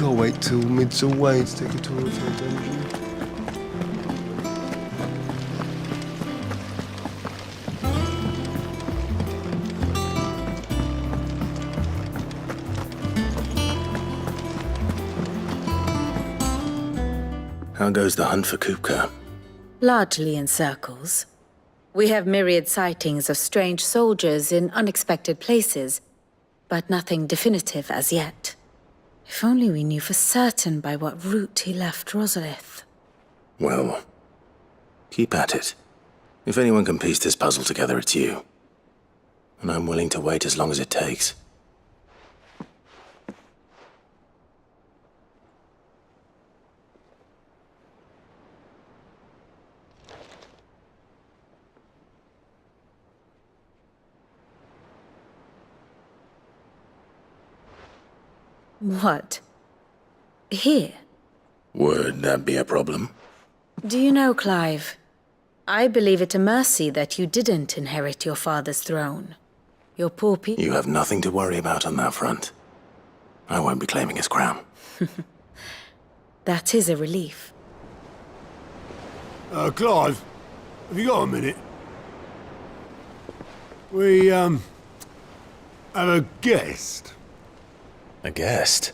Can't wait till mid's away to take a tour of your dungeon. How goes the hunt for Kupka? Largely in circles. We have myriad sightings of strange soldiers in unexpected places, but nothing definitive as yet. If only we knew for certain by what route he left Rosalith. Well, keep at it. If anyone can piece this puzzle together, it's you. And I'm willing to wait as long as it takes. What? Here? Would that be a problem? Do you know, Clive? I believe it a mercy that you didn't inherit your father's throne. Your poor people... You have nothing to worry about on that front. I won't be claiming his crown. That is a relief. Clive, have you got a minute? We, have a guest. A guest?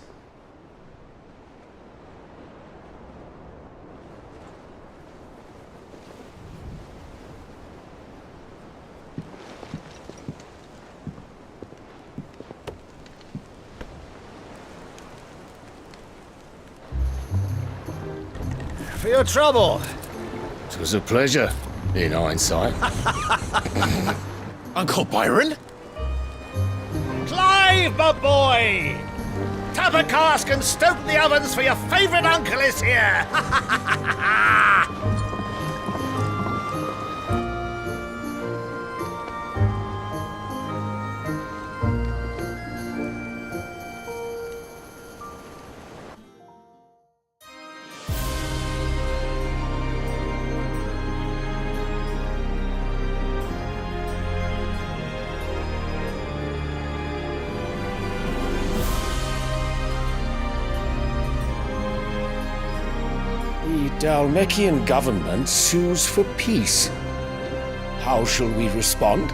For your trouble. It was a pleasure, in hindsight. Uncle Byron? Clive, my boy! Tap a cask and stoke the ovens for your favourite uncle is here! The Dalmekian government sues for peace. How shall we respond?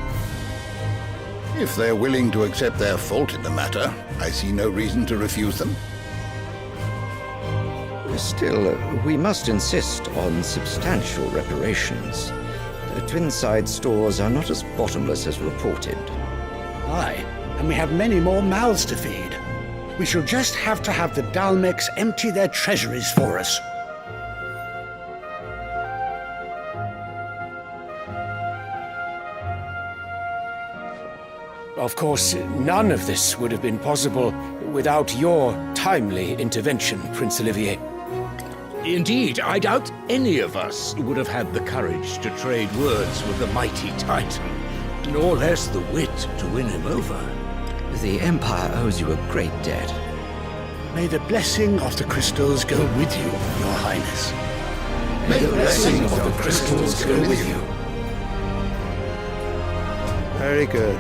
If they're willing to accept their fault in the matter, I see no reason to refuse them. Still, we must insist on substantial reparations. Twinside stores are not as bottomless as reported. Aye, and we have many more mouths to feed. We shall just have to have the Dalmeks empty their treasuries for us. Of course, none of this would have been possible without your timely intervention, Prince Olivier. Indeed, I doubt any of us would have had the courage to trade words with the mighty Titan, nor less the wit to win him over. The Empire owes you a great debt. May the blessing of the crystals go with you, Your Highness. May the blessing of the crystals go with you. Very good.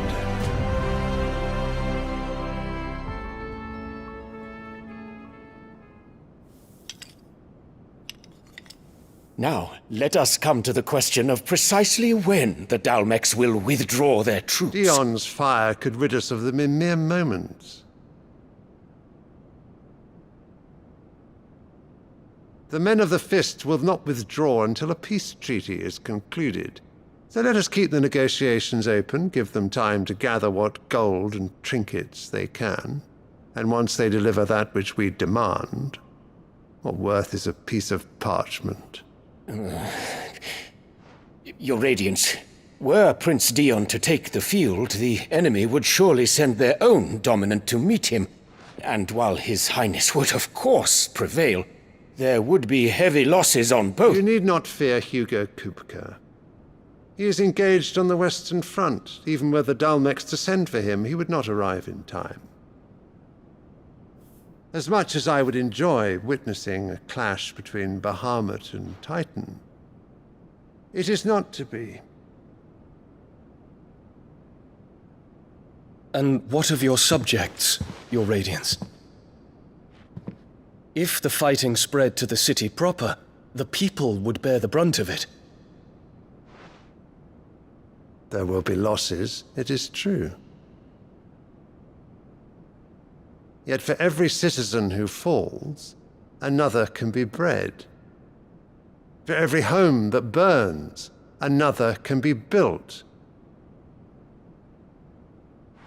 Now, let us come to the question of precisely when the Dalmeks will withdraw their troops. Dion's fire could rid us of them in mere moments. The men of the Fist will not withdraw until a peace treaty is concluded. So let us keep the negotiations open, give them time to gather what gold and trinkets they can, and once they deliver that which we demand, what worth is a piece of parchment? Your Radiance, were Prince Dion to take the field, the enemy would surely send their own dominant to meet him. And while His Highness would of course prevail, there would be heavy losses on both. You need not fear Hugo Kupka. He is engaged on the Western Front. Even were the Dalmeks to send for him, he would not arrive in time. As much as I would enjoy witnessing a clash between Bahamut and Titan, it is not to be. And what of your subjects, Your Radiance? If the fighting spread to the city proper, the people would bear the brunt of it. There will be losses, it is true. Yet for every citizen who falls, another can be bred. For every home that burns, another can be built.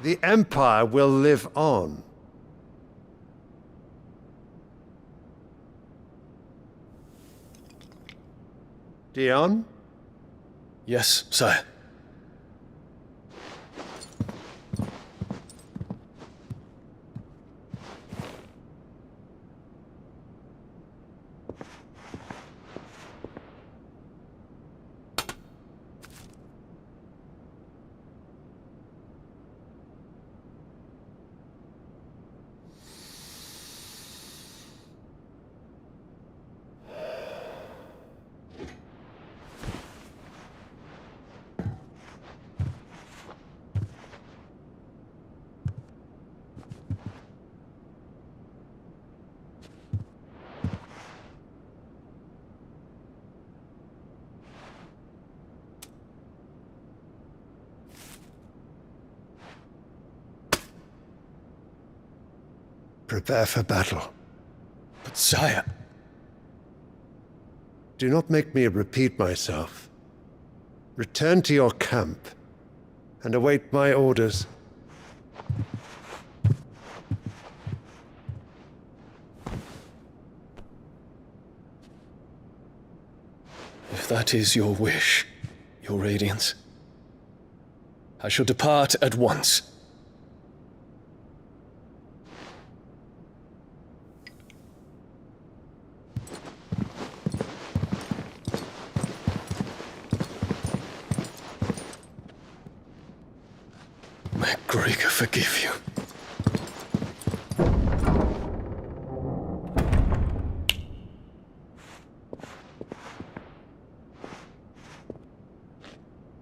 The Empire will live on. Dion? Yes, sire. Prepare for battle. But sire... Do not make me repeat myself. Return to your camp and await my orders. If that is your wish, Your Radiance, I shall depart at once. May Gregor forgive you.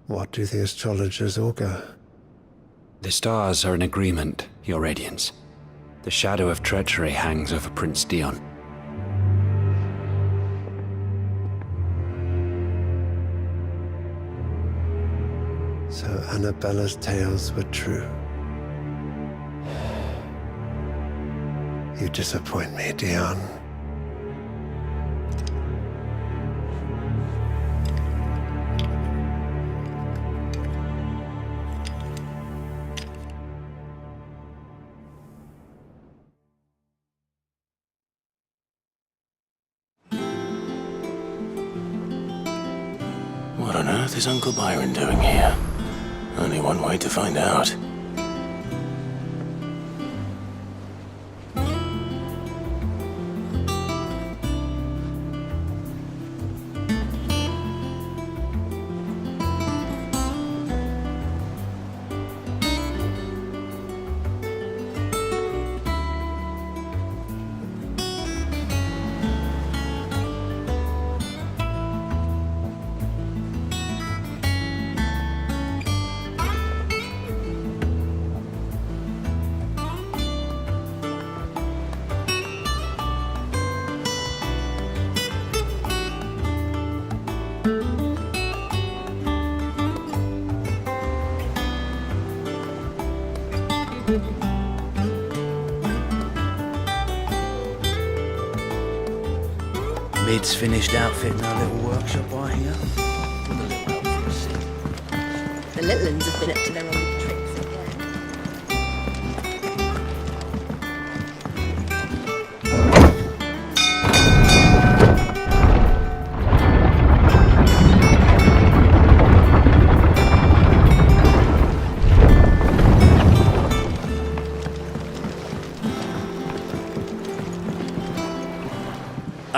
What do the astrologers augur? The stars are in agreement, Your Radiance. The shadow of treachery hangs over Prince Dion. So Annabella's tales were true. You disappoint me, Dion. What on earth is Uncle Byron doing here? Only one way to find out. Mid's finished outfitting our little workshop, I hear. The little uns have been up to their old tricks again.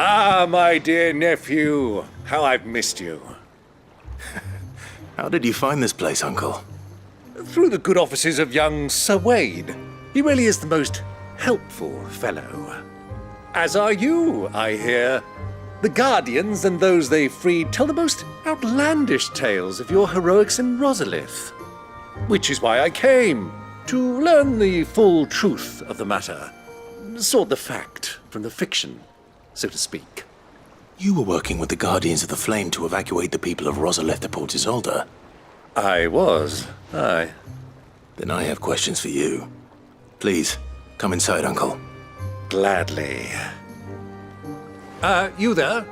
Ah, my dear nephew, how I've missed you. How did you find this place, Uncle? Through the good offices of young Sir Wade. He really is the most helpful fellow. As are you, I hear. The Guardians and those they freed tell the most outlandish tales of your heroics in Rosalith. Which is why I came, to learn the full truth of the matter. sort the fact from the fiction, so to speak. You were working with the Guardians of the Flame to evacuate the people of Rosaleth Port Isolde. I was, aye. Then I have questions for you. Please, come inside, Uncle. Gladly. You there?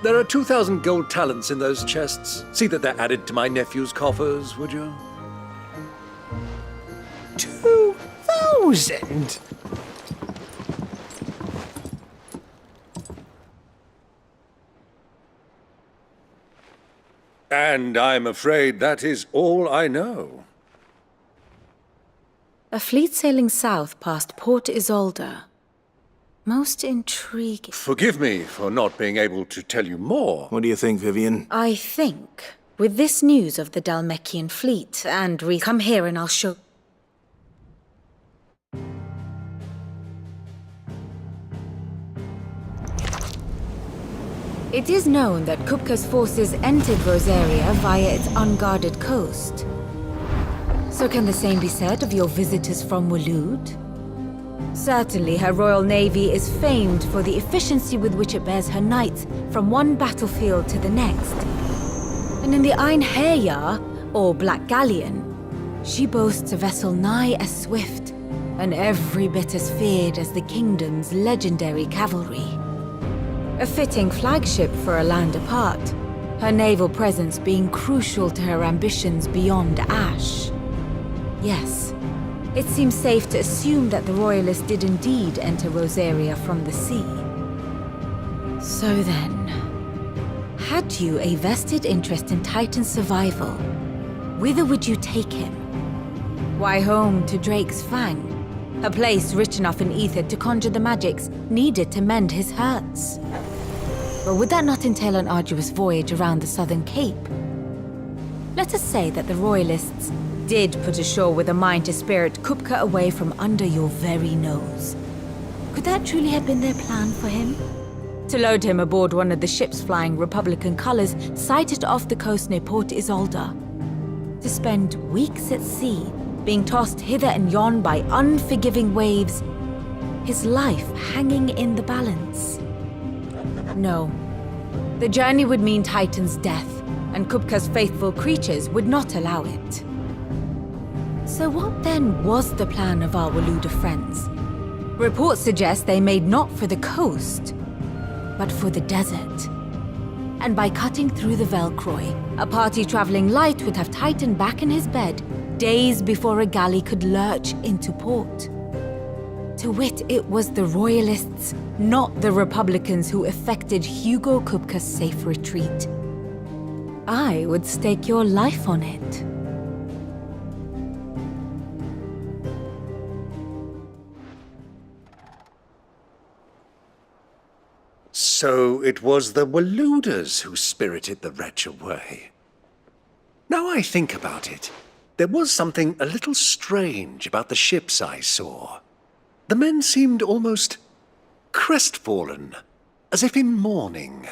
There are 2,000 gold talents in those chests. See that they're added to my nephew's coffers, would you? 2,000? And I'm afraid that is all I know. A fleet sailing south past Port Isolde. Most intriguing. Forgive me for not being able to tell you more. What do you think, Vivian? I think, with this news of the Dhalmekian fleet and come here and I'll show... It is known that Kupka's forces entered Rosaria via its unguarded coast. So can the same be said of your visitors from Waloed? Certainly her Royal Navy is famed for the efficiency with which it bears her knights from one battlefield to the next. And in the Einherjar, or Black Galleon, she boasts a vessel nigh as swift, and every bit as feared as the kingdom's legendary cavalry. A fitting flagship for a land apart, her naval presence being crucial to her ambitions beyond Ash. Yes, it seems safe to assume that the Royalists did indeed enter Rosaria from the sea. So then, had you a vested interest in Titan's survival, whither would you take him? Why home to Drake's Fang, a place rich enough in ether to conjure the magics needed to mend his hurts? But would that not entail an arduous voyage around the southern cape? Let us say that the Royalists did put ashore with a mind to spirit Kupka away from under your very nose. Could that truly have been their plan for him? To load him aboard one of the ships flying Republican colors sighted off the coast near Port Isolde? To spend weeks at sea, being tossed hither and yon by unforgiving waves, his life hanging in the balance? No. The journey would mean Titan's death, and Kupka's faithful creatures would not allow it. So what then was the plan of our Waluda friends? Reports suggest they made not for the coast, but for the desert. And by cutting through the Velcroy, a party traveling light would have Titan back in his bed days before a galley could lurch into port. To wit, it was the Royalists, not the Republicans, who effected Hugo Kupka's safe retreat. I would stake your life on it. So it was the Waluders who spirited the wretch away. Now I think about it, there was something a little strange about the ships I saw. The men seemed almost crestfallen, as if in mourning,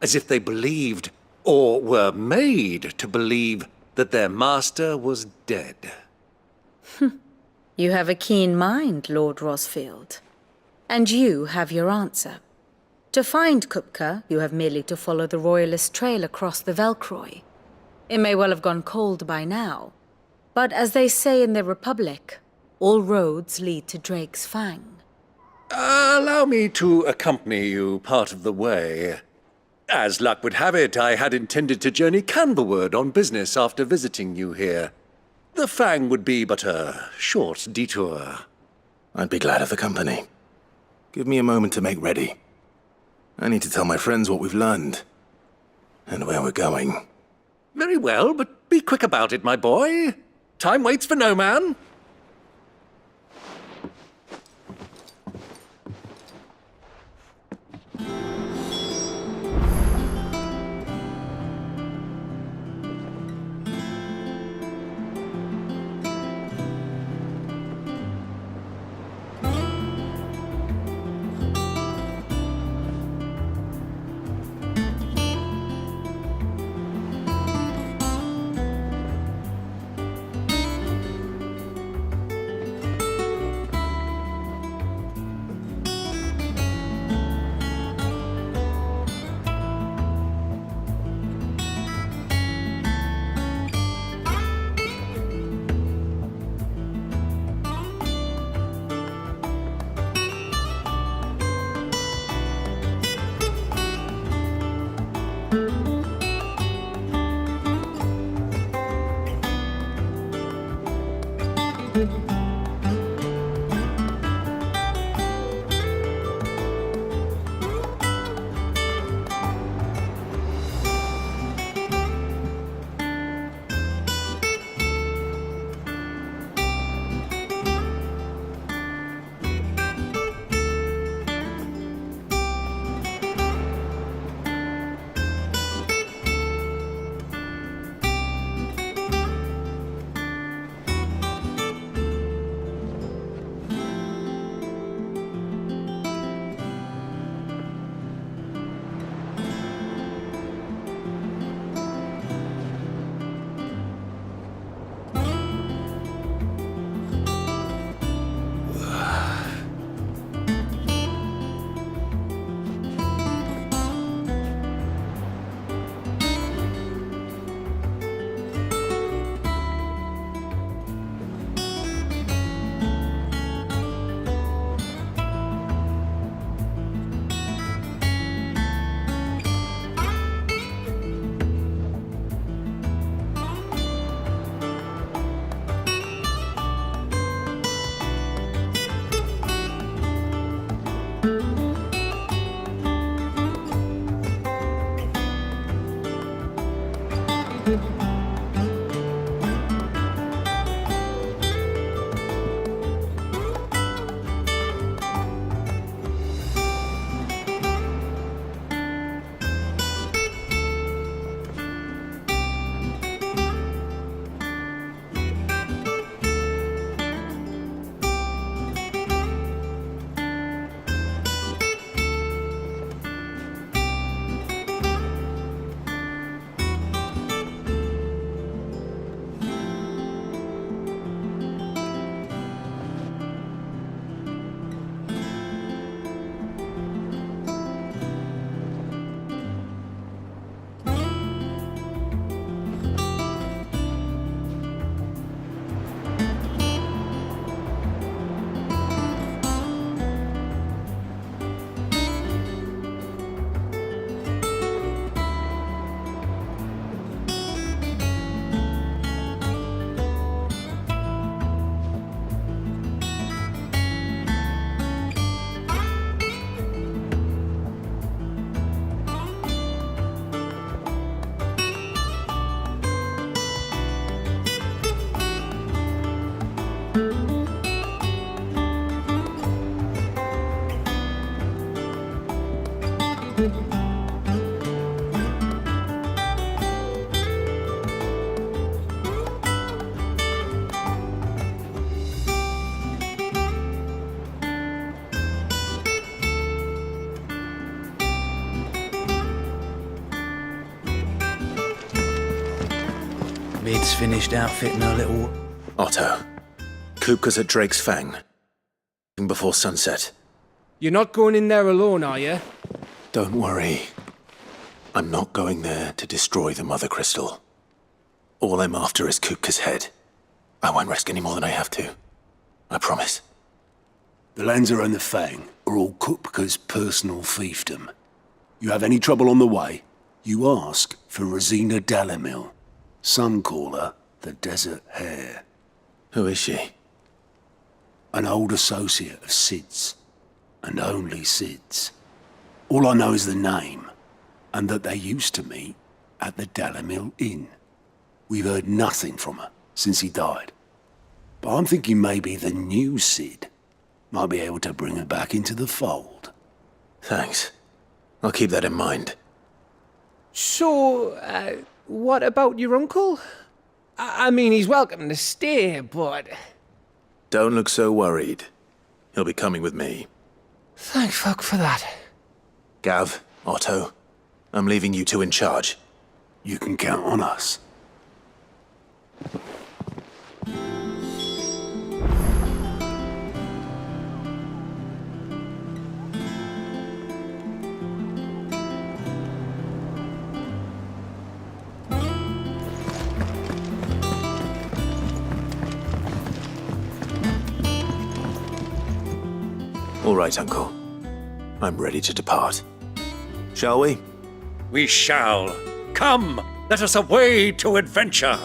as if they believed, or were made to believe, that their master was dead. You have a keen mind, Lord Rosfield. And you have your answer. To find Kupka, you have merely to follow the Royalist trail across the Velcroy. It may well have gone cold by now, but as they say in the Republic, all roads lead to Drake's Fang. Allow me to accompany you part of the way. As luck would have it, I had intended to journey Canberward on business after visiting you here. The Fang would be but a short detour. I'd be glad of the company. Give me a moment to make ready. I need to tell my friends what we've learned, and where we're going. Very well, but be quick about it, my boy. Time waits for no man. Mid's finished outfitting her little... Otto, Kupka's at Drake's Fang. Before sunset. You're not going in there alone, are you? Don't worry. I'm not going there to destroy the Mother Crystal. All I'm after is Kupka's head. I won't risk any more than I have to. I promise. The Lancer and the Fang are all Kupka's personal fiefdom. You have any trouble on the way, you ask for Rosina Dalamil. Some call her the Desert Hare. Who is she? An old associate of Sid's, and only Sid's. All I know is the name, and that they used to meet at the Dalamil Inn. We've heard nothing from her since he died. But I'm thinking maybe the new Sid might be able to bring her back into the fold. Thanks. I'll keep that in mind. So, what about your uncle? I mean, he's welcome to stay, but... Don't look so worried. He'll be coming with me. Thank fuck for that. Gav, Otto, I'm leaving you two in charge. You can count on us. All right, Uncle. I'm ready to depart. Shall we? We shall. Come, let us away to adventure.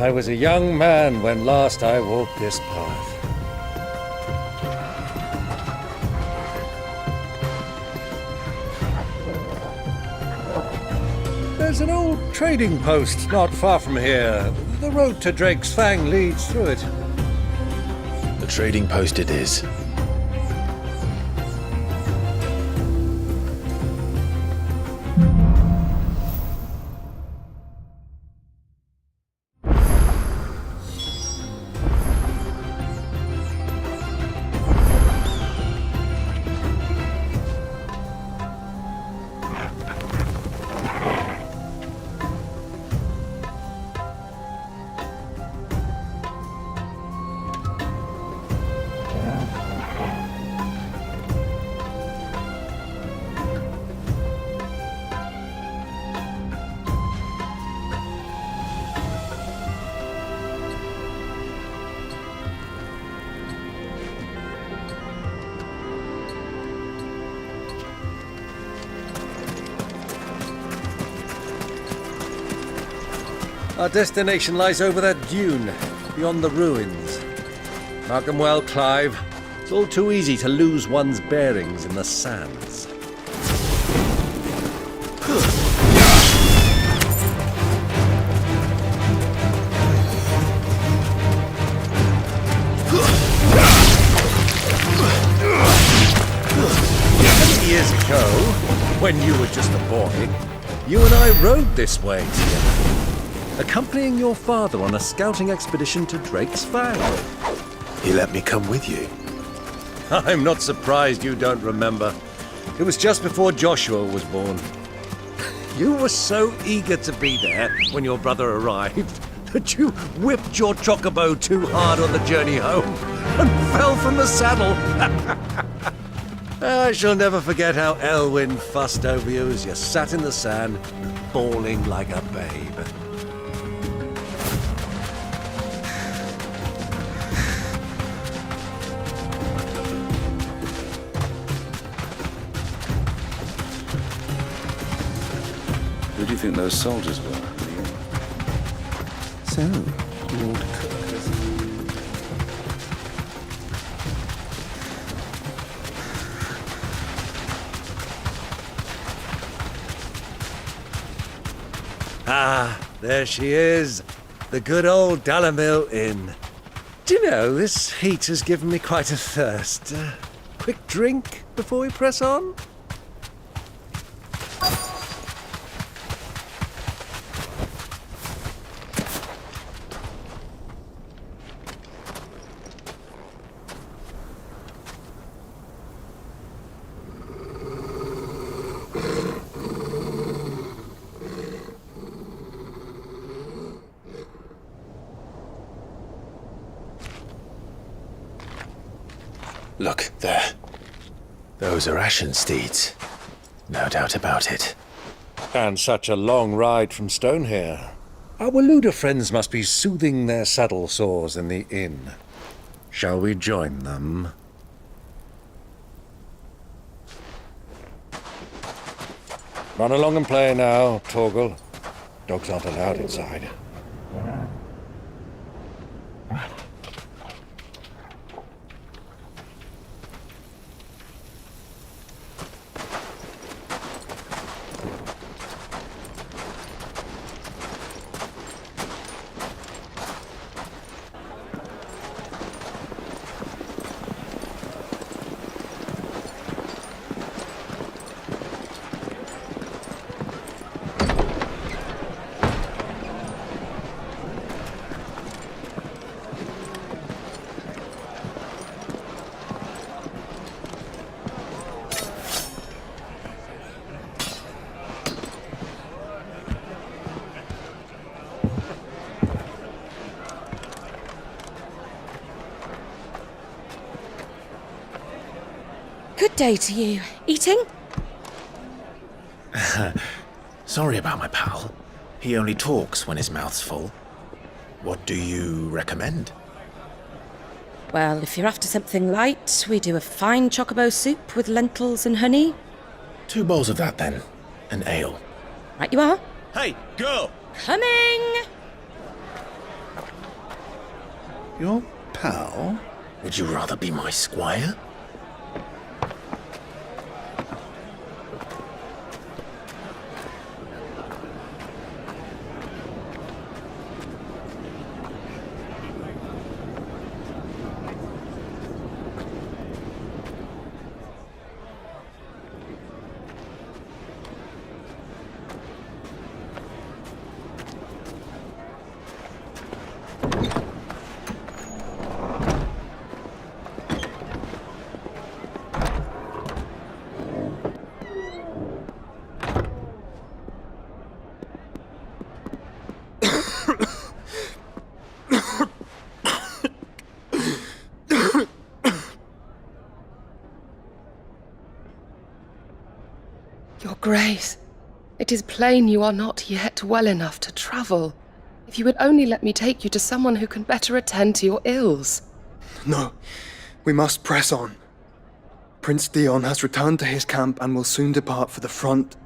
I was a young man when last I walked this path. There's an old trading post not far from here. The road to Drake's Fang leads through it. The trading post it is. Our destination lies over that dune, beyond the ruins. Mark 'em well, Clive. It's all too easy to lose one's bearings in the sands. Many years ago, when you were just a boy, you and I rode this way together, accompanying your father on a scouting expedition to Drake's Fang. He let me come with you. I'm not surprised you don't remember. It was just before Joshua was born. You were so eager to be there when your brother arrived that you whipped your chocobo too hard on the journey home and fell from the saddle. I shall never forget how Elwyn fussed over you as you sat in the sand, bawling like a babe. Who do you think those soldiers were? So, Lord Cook. Ah, there she is. The good old Dalamil Inn. Do you know, this heat has given me quite a thirst. Quick drink before we press on? Look, there. Those are Ashen steeds. No doubt about it. And such a long ride from Stone here. Our Waluda friends must be soothing their saddle sores in the inn. Shall we join them? Run along and play now, Torgal. Dogs aren't allowed inside. Good day to you. Eating? Sorry about my pal. He only talks when his mouth's full. What do you recommend? Well, if you're after something light, we do a fine chocobo soup with lentils and honey. 2 bowls of that, then. An ale. Right you are. Hey, girl! Coming! Your pal? Would you rather be my squire? Your Grace, it is plain you are not yet well enough to travel. If you would only let me take you to someone who can better attend to your ills. No, we must press on. Prince Dion has returned to his camp and will soon depart for the front.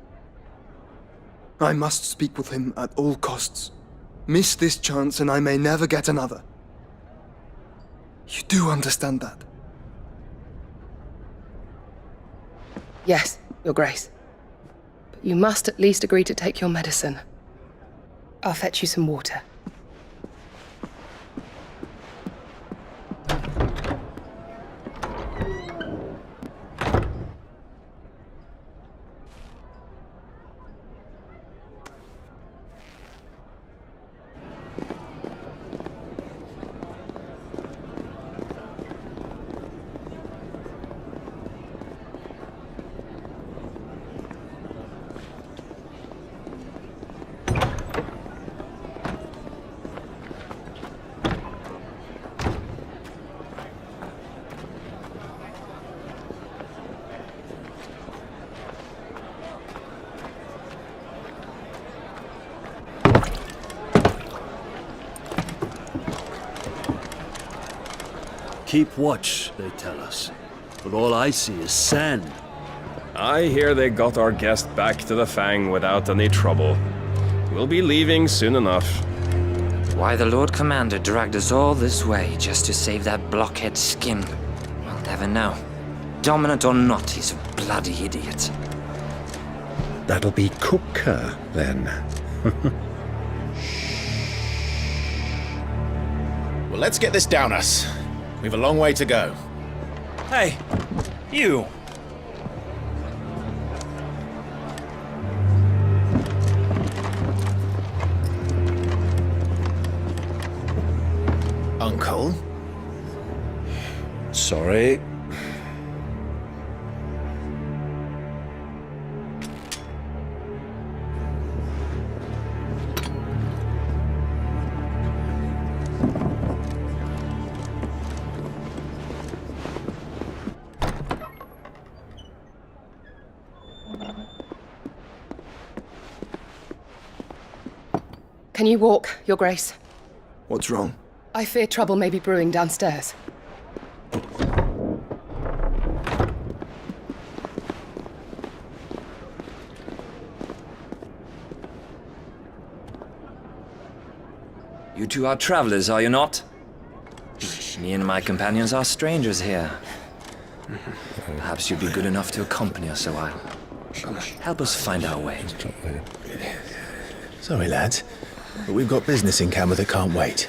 I must speak with him at all costs. Miss this chance and I may never get another. You do understand that? Yes, Your Grace. But you must at least agree to take your medicine. I'll fetch you some water. keep watch, they tell us. But all I see is sand. I hear they got our guest back to the Fang without any trouble. We'll be leaving soon enough. Why the Lord Commander dragged us all this way just to save that blockhead Skim, we'll never know. Dominant or not, he's a bloody idiot. That'll be Cooker, then. Well, let's get this down us. We've a long way to go. Hey, you! Uncle? Sorry. Can you walk, Your Grace? What's wrong? I fear trouble may be brewing downstairs. You two are travelers, are you not? Me and my companions are strangers here. Perhaps you'd be good enough to accompany us a while. Help us find our way. Sorry, lads, but we've got business in camera that can't wait.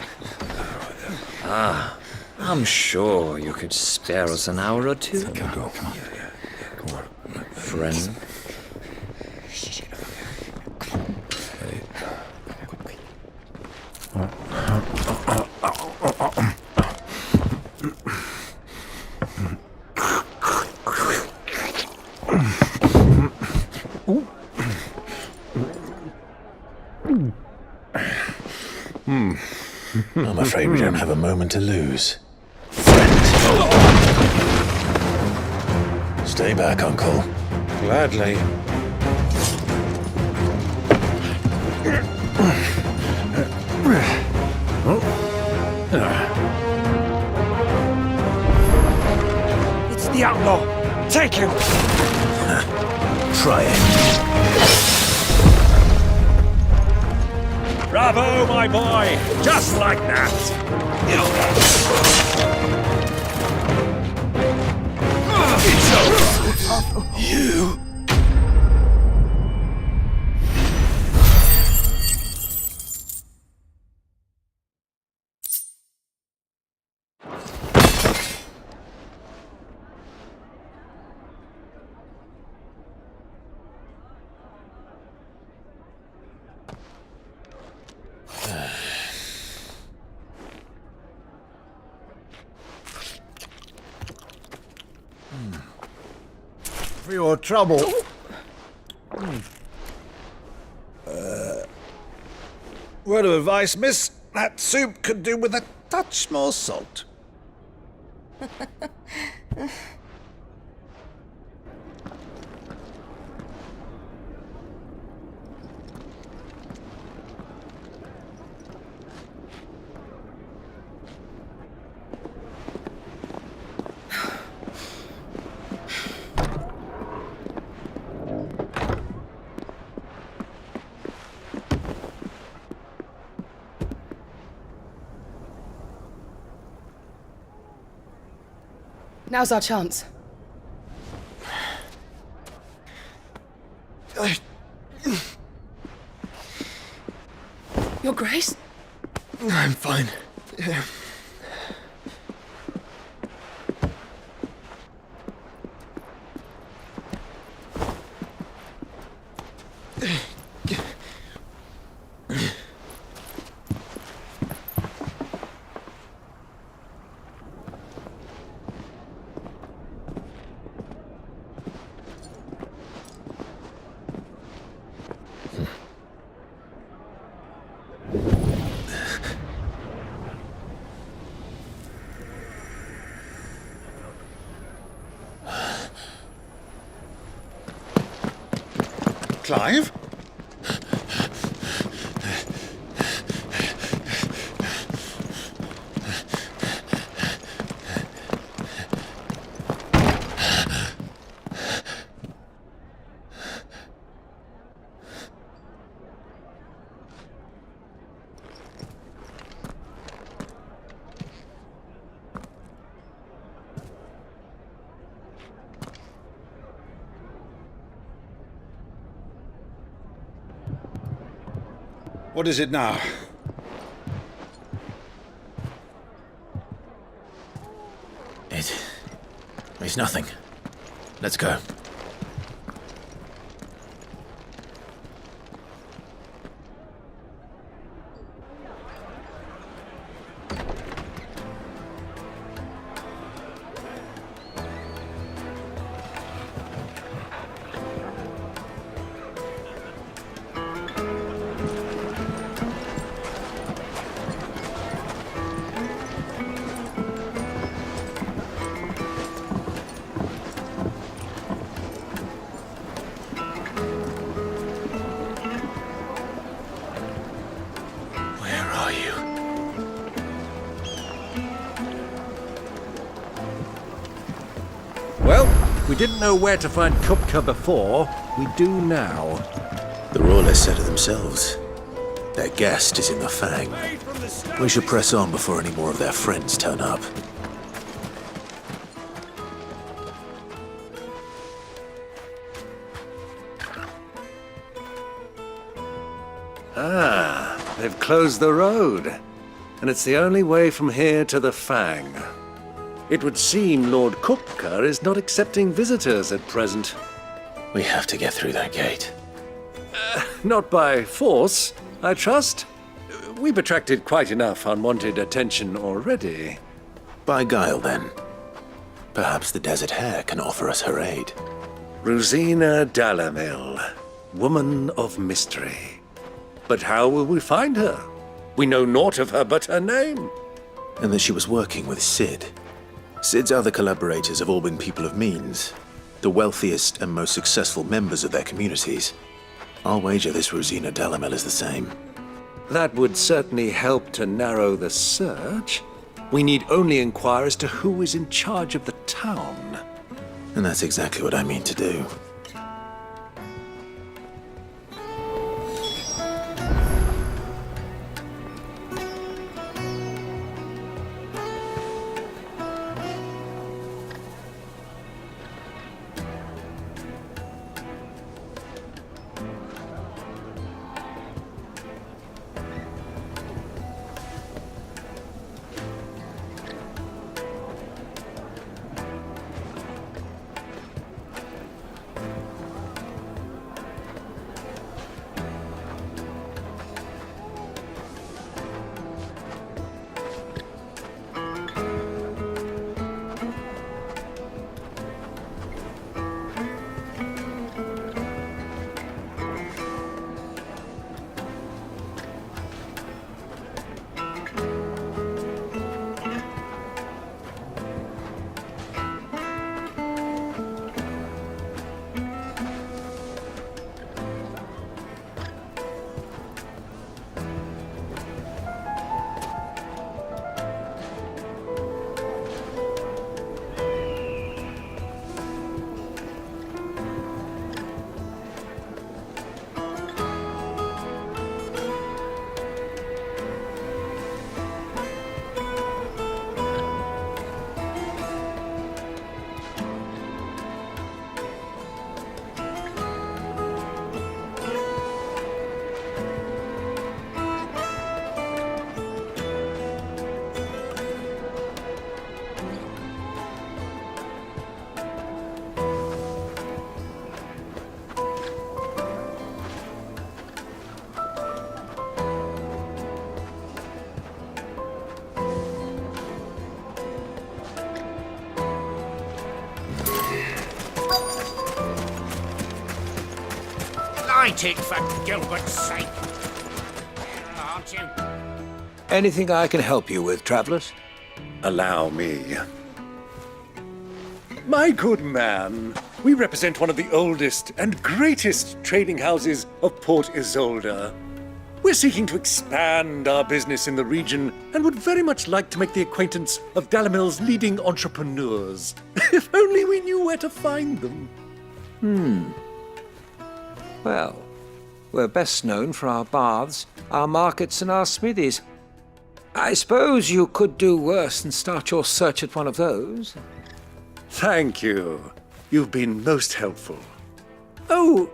Ah, I'm sure you could spare us an hour or two. Friend. I'm afraid we don't have a moment to lose. Stay back, Uncle. Gladly. It's the outlaw! Take him! Try it. Bravo, my boy! Just like that! It's over! You... For your trouble. Word of advice, miss. That soup could do with a touch more salt. Now's our chance. Your Grace? I'm fine. Clive? What is it now? It's nothing. Let's go. Well, we didn't know where to find Kupka before. We do now. The Rawlers said it themselves. Their guest is in the Fang. We should press on before any more of their friends turn up. Ah, they've closed the road. And it's the only way from here to the Fang. It would seem Lord Kupka is not accepting visitors at present. We have to get through that gate. Not by force, I trust. We've attracted quite enough unwanted attention already. By guile, then. Perhaps the Desert Hare can offer us her aid. Rosina Dalamil, woman of mystery. But how will we find her? We know naught of her but her name. And that she was working with Sid. Sid's other collaborators have all been people of means, the wealthiest and most successful members of their communities. I'll wager this Rosina Dalamel is the same. That would certainly help to narrow the search. We need only inquire as to who is in charge of the town. And that's exactly what I mean to do. Light it, for Gilbert's sake. Aren't you? Anything I can help you with, travelers? Allow me. My good man, we represent one of the oldest and greatest trading houses of Port Isolde. We're seeking to expand our business in the region and would very much like to make the acquaintance of Dalamil's leading entrepreneurs. If only we knew where to find them. Well, we're best known for our baths, our markets, and our smithies. I suppose you could do worse than start your search at one of those. Thank you. You've been most helpful. Oh,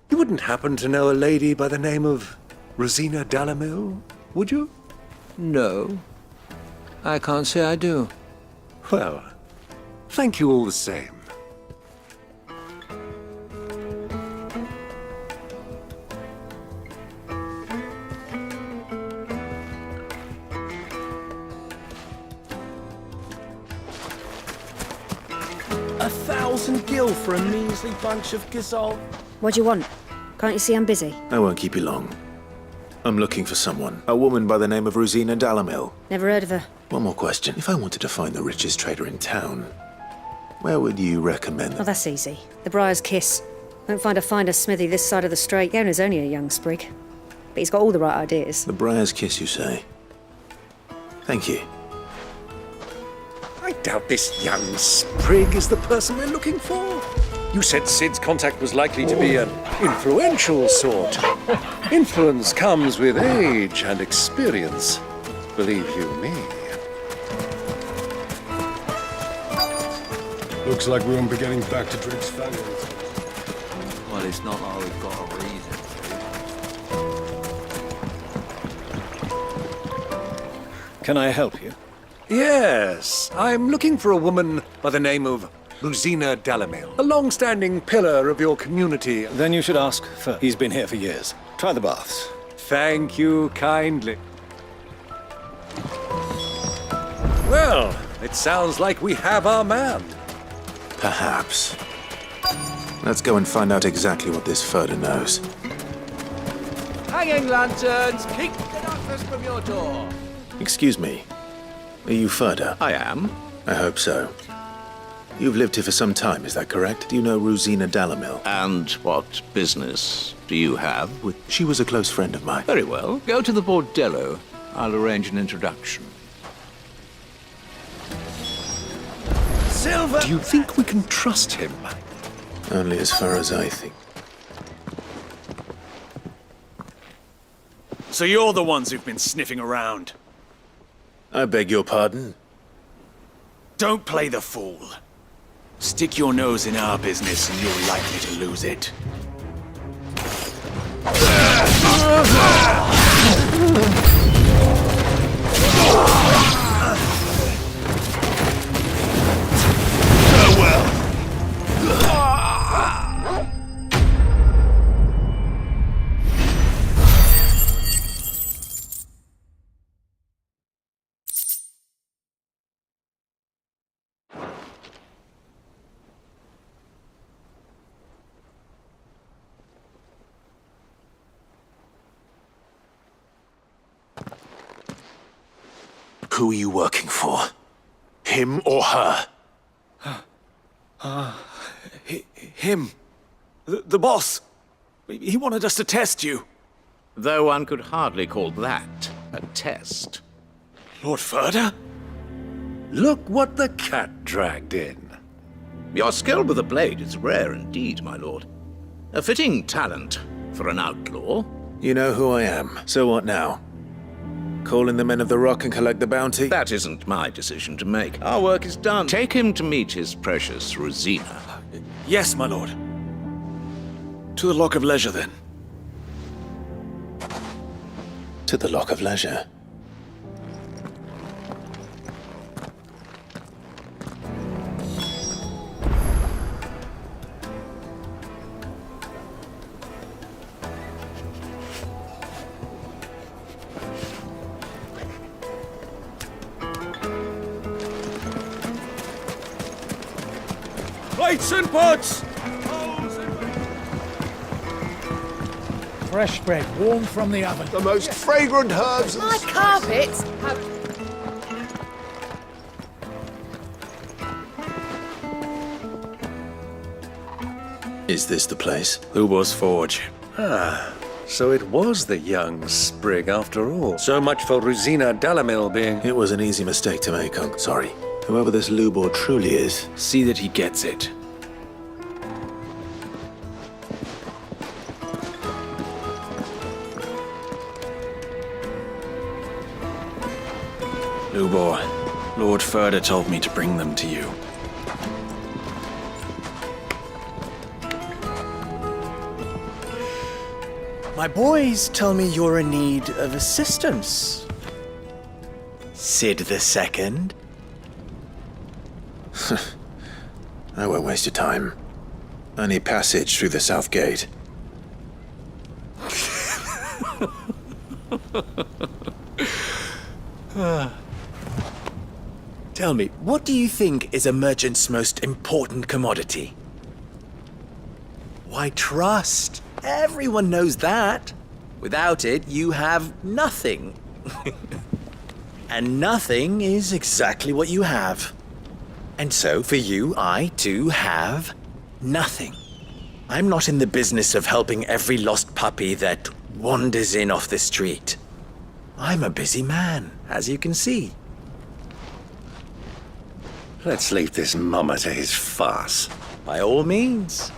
you wouldn't happen to know a lady by the name of Rosina Dalamil, would you? No. I can't say I do. Well, thank you all the same. $1,000 for a measly bunch of gazelle. What do you want? Can't you see I'm busy? I won't keep you long. I'm looking for someone. A woman by the name of Rosina Dalamil. Never heard of her. One more question. If I wanted to find the richest trader in town, where would you recommend Oh, that's easy. The Briar's Kiss. Won't find a finer smithy this side of the strait. The owner's only a young sprig. But he's got all the right ideas. The Briar's Kiss, you say? Thank you. I doubt this young sprig is the person we're looking for. You said Sid's contact was likely to be an influential sort. Influence comes with age and experience, believe you me. Looks like we won't be getting back to Drake's family. Well, it's not like we've got a reason to. Can I help you? Yes, I'm looking for a woman by the name of Rosina Dalamil, a long-standing pillar of your community. Then you should ask for. He's been here for years. Try the baths. Thank you kindly. Well, it sounds like we have our man. Perhaps. Let's go and find out exactly what this Furder knows. Hanging lanterns, keep the darkness from your door. Excuse me. Are you Furder? I am. I hope so. You've lived here for some time, is that correct? Do you know Rosina Dalamil? And what business do you have with... She was a close friend of mine. Very well. Go to the bordello. I'll arrange an introduction. Silver! Do you think we can trust him? Only as far as I think. So you're the ones who've been sniffing around. I beg your pardon? Don't play the fool. Stick your nose in our business and you're likely to lose it. Who are you working for? Him or her? Him. The boss. He wanted us to test you. Though one could hardly call that a test. Lord Furder? Look what the cat dragged in. Your skill with a blade is rare indeed, my lord. A fitting talent for an outlaw. You know who I am, so what now? Call in the men of the Rock and collect the bounty? That isn't my decision to make. Our work is done. Take him to meet his precious Rosina. Yes, my lord. To the Lock of Leisure, then. To the Lock of Leisure. Plates and pots! Fresh bread, warm from the oven. The most fragrant herbs and My carpets have... Is this the place? Lubo's Forge. Ah, so it was the young sprig after all. So much for Rosina Dalamil being... It was an easy mistake to make, Uncle. Sorry. Whoever this Lubor truly is. See that he gets it. Lubor, Lord Furder told me to bring them to you. My boys tell me you're in need of assistance. Sid the Second? I won't waste your time. I need passage through the south gate. Tell me, what do you think is a merchant's most important commodity? Why, trust. Everyone knows that. Without it, you have nothing. And nothing is exactly what you have. And so, for you, I, too, have nothing. I'm not in the business of helping every lost puppy that wanders in off the street. I'm a busy man, as you can see. Let's leave this mummer to his farce. By all means.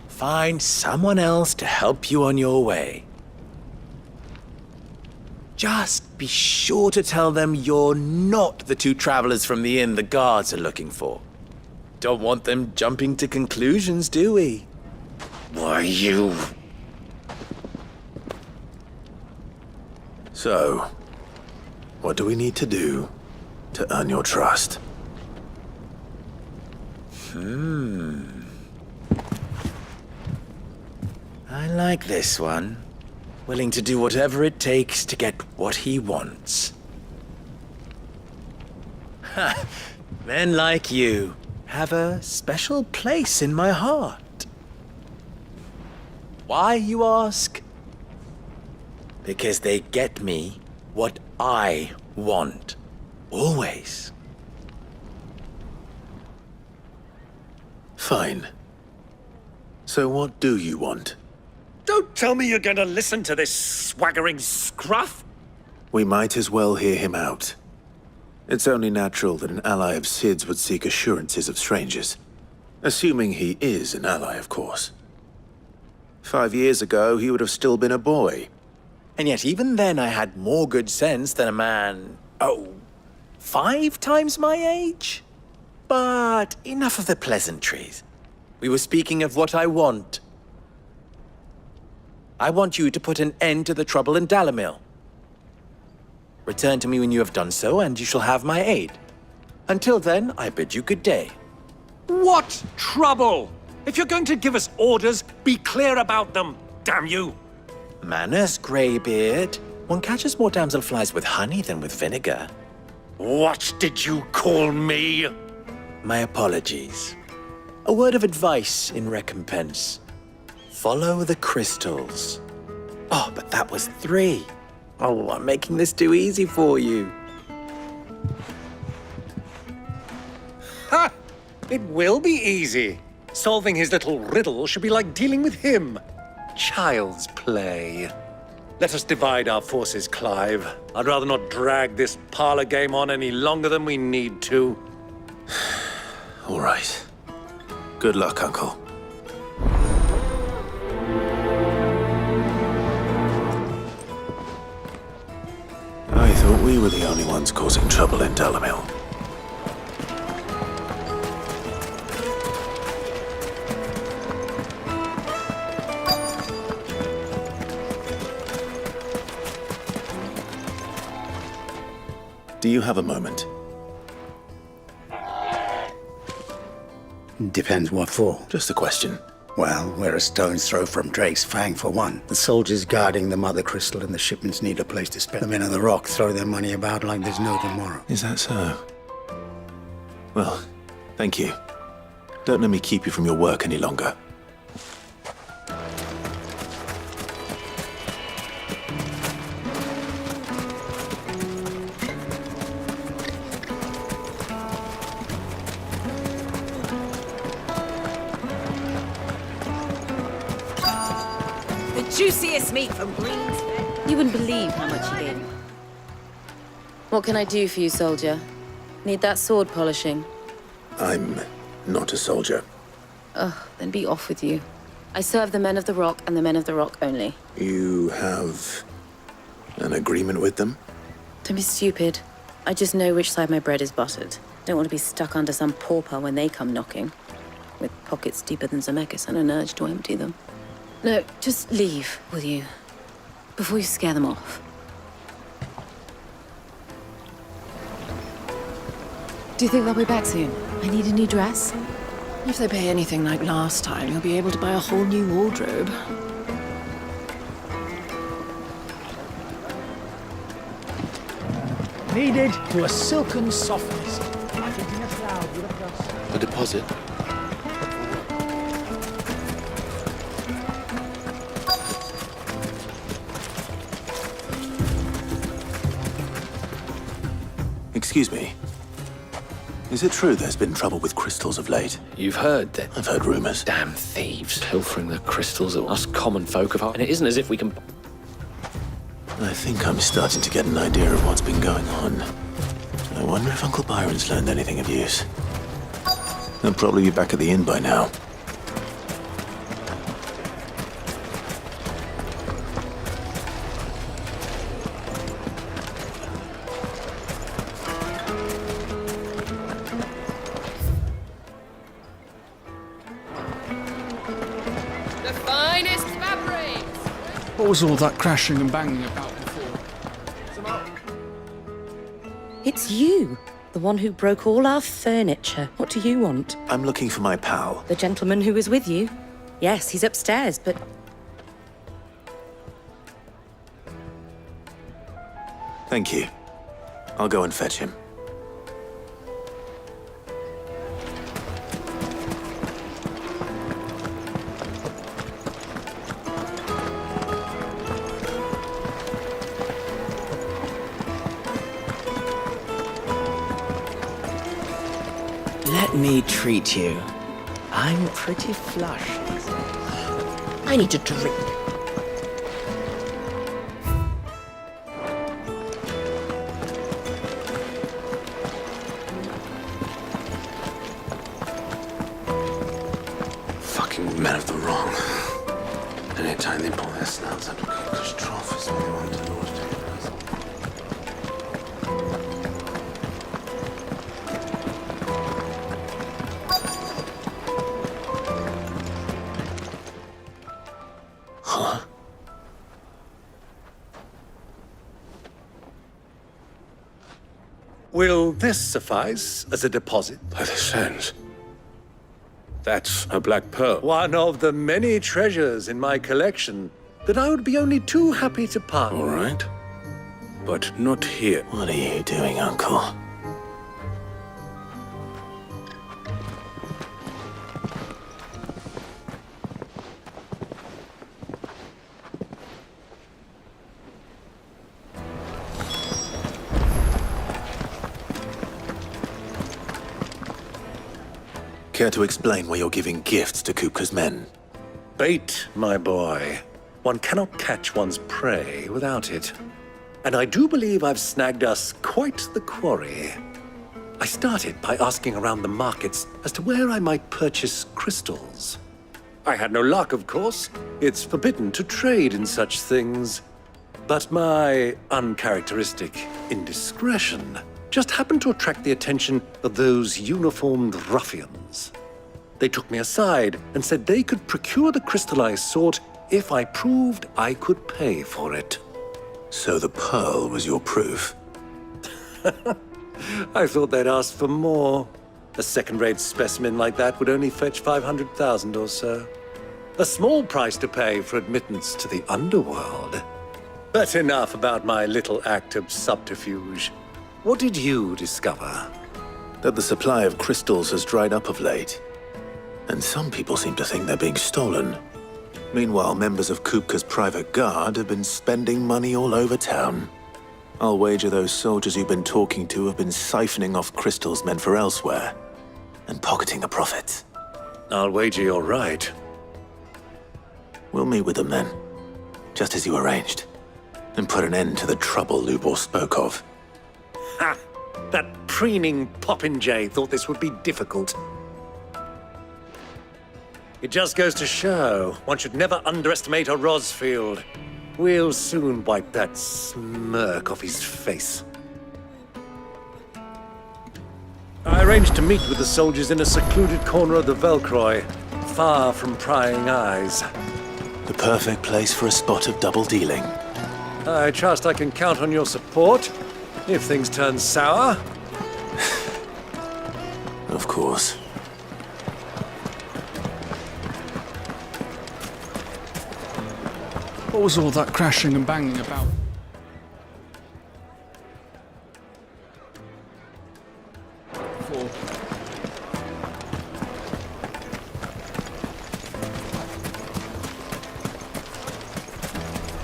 Find someone else to help you on your way. Just be sure to tell them you're not the two travelers from the inn the guards are looking for. Don't want them jumping to conclusions, do we? Why, you... So, what do we need to do to earn your trust? I like this one. Willing to do whatever it takes to get what he wants. Ha! Men like you have a special place in my heart. Why, you ask? Because they get me what I want. Always. Fine. So what do you want? Don't tell me you're going to listen to this swaggering scruff! We might as well hear him out. It's only natural that an ally of Sid's would seek assurances of strangers. Assuming he is an ally, of course. 5 years ago, he would have still been a boy. And yet even then I had more good sense than a man, 5 times my age? But enough of the pleasantries. We were speaking of what I want. I want you to put an end to the trouble in Dalamil. Return to me when you have done so, and you shall have my aid. Until then, I bid you good day. What trouble? If you're going to give us orders, be clear about them, damn you! Manners, Greybeard. One catches more damselflies with honey than with vinegar. What did you call me? My apologies. A word of advice in recompense. Follow the crystals. Oh, but that was 3. Oh, I'm making this too easy for you. Ha! It will be easy. Solving his little riddle should be like dealing with him. Child's play. Let us divide our forces, Clive. I'd rather not drag this parlor game on any longer than we need to. All right. Good luck, Uncle. I thought we were the only ones causing trouble in Dalamil. Do you have a moment? Depends what for. Just a question. Well, we're a stone's throw from Drake's Fang for one. The soldiers guarding the mother crystal and the shipments need a place to spend. The men of the rock throw their money about like there's no tomorrow. Is that so? Well, thank you. Don't let me keep you from your work any longer. Juiciest meat from Greens. You wouldn't believe how much he gave me. What can I do for you, soldier? Need that sword polishing? I'm not a soldier. Ugh, then be off with you. I serve the men of the rock and the men of the rock only. You have an agreement with them? Don't be stupid. I just know which side my bread is buttered. Don't want to be stuck under some pauper when they come knocking. With pockets deeper than Zemeckis and an urge to empty them. No, just leave, will you? Before you scare them off. Do you think they'll be back soon? I need a new dress. If they pay anything like last time, you'll be able to buy a whole new wardrobe. Needed to a silken softness, like hitting a cloud with a gust. A deposit? Excuse me. Is it true there's been trouble with crystals of late? You've heard that? I've heard rumors. Damn thieves pilfering the crystals that us common folk have, and it isn't as if we can... I think I'm starting to get an idea of what's been going on. I wonder if Uncle Byron's learned anything of use. They'll probably be back at the inn by now. What was all that crashing and banging about before? It's you, the one who broke all our furniture. What do you want? I'm looking for my pal. The gentleman who was with you? Yes, he's upstairs, but... Thank you. I'll go and fetch him. Let me treat you. I'm pretty flush. I need a drink. Fucking men of the wrong. Anytime they pull their snouts out of Kuka's trough is when they want to lord it. Will this suffice as a deposit? By the sands. That's a black pearl. One of the many treasures in my collection that I would be only too happy to part with. All right. But not here. What are you doing, Uncle? Care to explain why you're giving gifts to Kupka's men? Bait, my boy. One cannot catch one's prey without it. And I do believe I've snagged us quite the quarry. I started by asking around the markets as to where I might purchase crystals. I had no luck, of course. It's forbidden to trade in such things. But my uncharacteristic indiscretion just happened to attract the attention of those uniformed ruffians. They took me aside and said they could procure the crystal I sought if I proved I could pay for it. So the pearl was your proof? I thought they'd ask for more. A second-rate specimen like that would only fetch 500,000 or so. A small price to pay for admittance to the underworld. But enough about my little act of subterfuge. What did you discover? That the supply of crystals has dried up of late. And some people seem to think they're being stolen. Meanwhile, members of Kupka's private guard have been spending money all over town. I'll wager those soldiers you've been talking to have been siphoning off crystals meant for elsewhere, and pocketing the profits. I'll wager you're right. We'll meet with them then, just as you arranged, and put an end to the trouble Lubor spoke of. Ha! That preening popinjay thought this would be difficult. It just goes to show one should never underestimate a Rosfield. We'll soon wipe that smirk off his face. I arranged to meet with the soldiers in a secluded corner of the Velcroy, far from prying eyes. The perfect place for a spot of double dealing. I trust I can count on your support if things turn sour. Of course. What was all that crashing and banging about?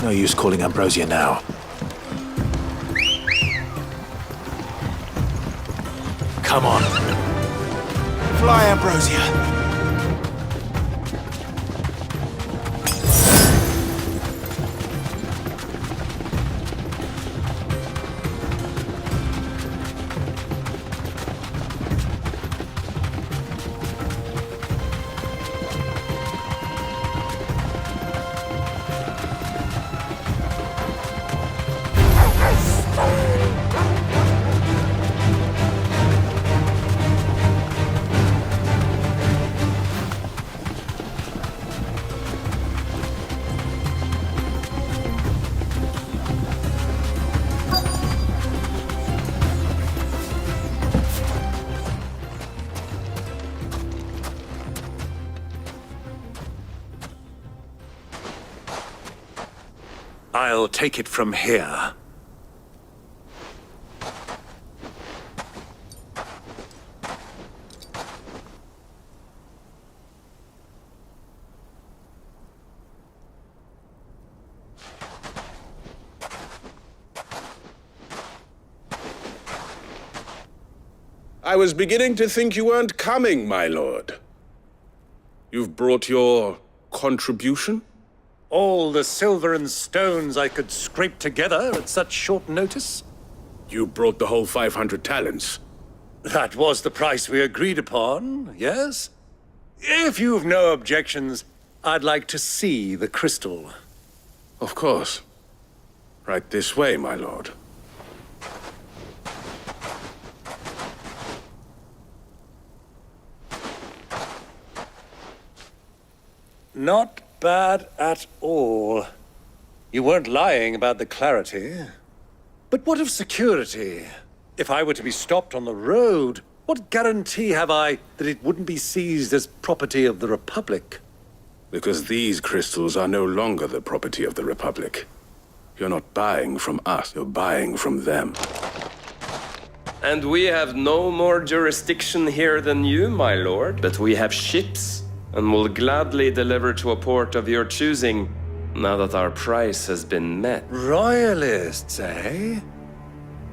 No use calling Ambrosia now. Come on. Fly, Ambrosia. I'll take it from here. I was beginning to think you weren't coming, my lord. You've brought your contribution? All the silver and stones I could scrape together at such short notice? You brought the whole 500 talents. That was the price we agreed upon, yes? If you've no objections, I'd like to see the crystal. Of course. Right this way, my lord. Not bad at all. You weren't lying about the clarity. But what of security? If I were to be stopped on the road, what guarantee have I that it wouldn't be seized as property of the Republic? Because these crystals are no longer the property of the Republic. You're not buying from us, you're buying from them. And we have no more jurisdiction here than you, my lord. But we have ships, and will gladly deliver to a port of your choosing, now that our price has been met. Royalists, eh?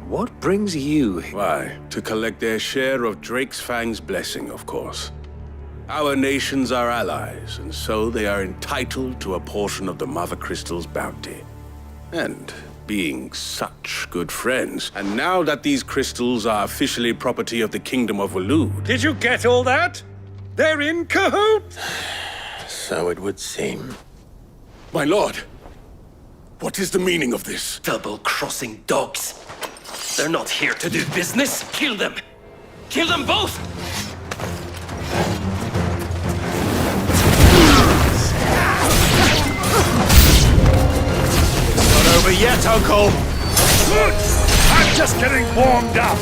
What brings you here? Why, to collect their share of Drakesfang's blessing, of course. Our nations are allies, and so they are entitled to a portion of the Mother Crystal's bounty. And being such good friends, and now that these crystals are officially property of the Kingdom of Waloed... Did you get all that? They're in cahoots? So it would seem. My lord, what is the meaning of this? Double-crossing dogs. They're not here to do business. Kill them! Kill them both! It's not over yet, Uncle! Look! I'm just getting warmed up!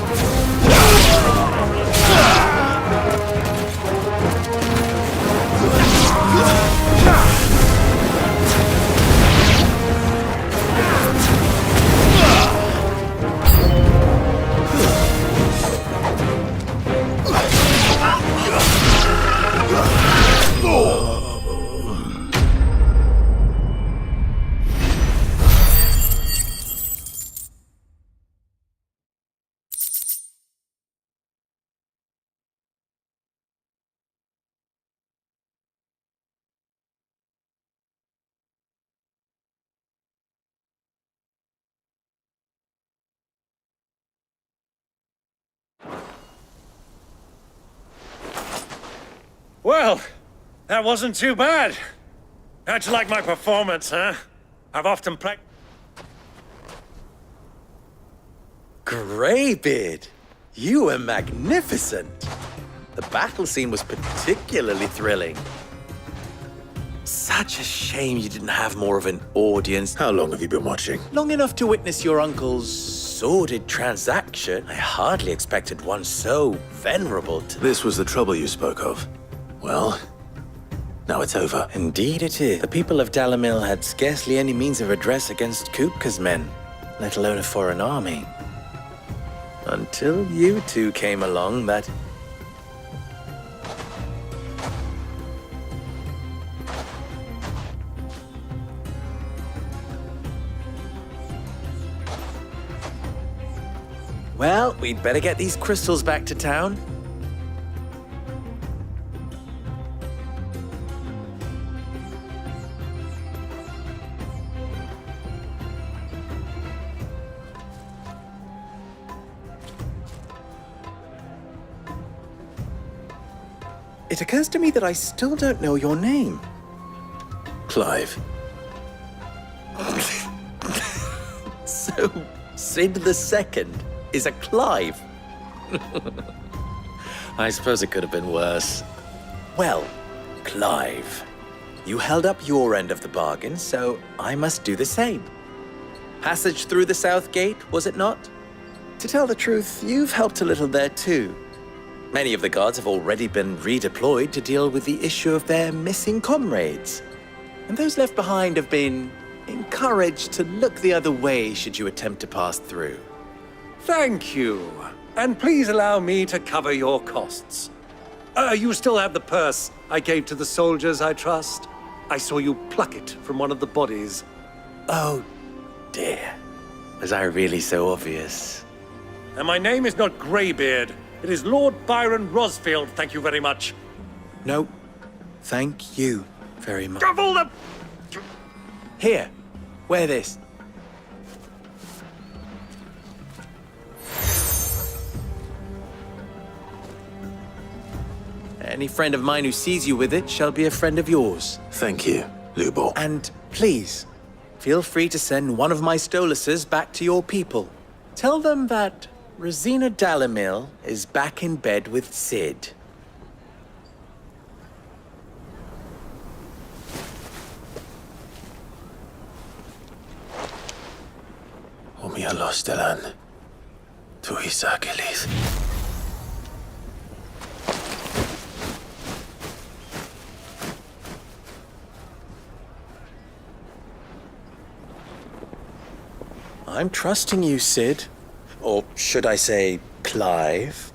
Well, that wasn't too bad. How'd you like my performance, huh? I've often played... Greybeard, you were magnificent. The battle scene was particularly thrilling. Such a shame you didn't have more of an audience. How long have you been watching? Long enough to witness your uncle's sordid transaction. I hardly expected one so venerable to... This was the trouble you spoke of. Well, now it's over. Indeed it is. The people of Dalamil had scarcely any means of redress against Kupka's men, let alone a foreign army. Until you two came along, that... Well, we'd better get these crystals back to town. It occurs to me that I still don't know your name. Clive. So, Sid the Second is a Clive. I suppose it could have been worse. Well, Clive, you held up your end of the bargain, so I must do the same. Passage through the South Gate, was it not? To tell the truth, you've helped a little there too. Many of the guards have already been redeployed to deal with the issue of their missing comrades. And those left behind have been encouraged to look the other way should you attempt to pass through. Thank you. And please allow me to cover your costs. You still have the purse I gave to the soldiers, I trust? I saw you pluck it from one of the bodies. Oh, dear. Was I really so obvious? And my name is not Greybeard. It is Lord Byron Rosfield, thank you very much. No, thank you very much. Gavel the... Here, wear this. Any friend of mine who sees you with it shall be a friend of yours. Thank you, Lubor. And please, feel free to send one of my Stoluses back to your people. Tell them that Rosina Dalamil is back in bed with Sid. Omia Lostelan. Tuisa Kelith. I'm trusting you, Sid. Or should I say, Clive?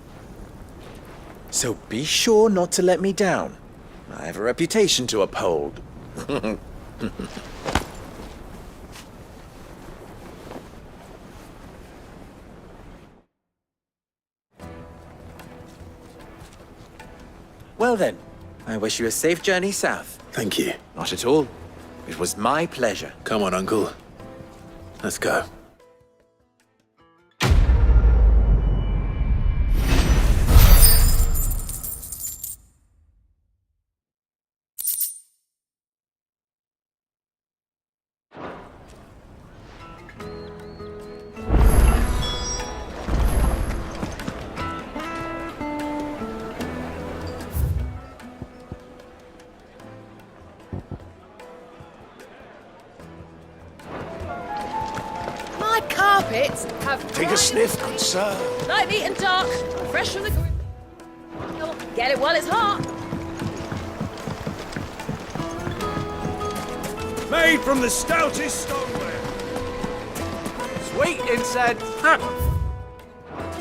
So be sure not to let me down. I have a reputation to uphold. Well then, I wish you a safe journey south. Thank you. Not at all. It was my pleasure. Come on, Uncle. Let's go. Carpets have... Take a sniff, good sir. Light, neat and dark. Fresh from the... Come on, get it while it's hot. Made from the stoutest stoneware. Sweet incense.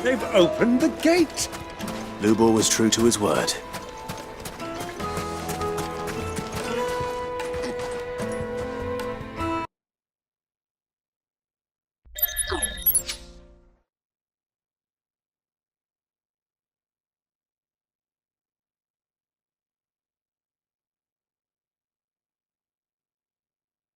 They've opened the gate. Lubor was true to his word.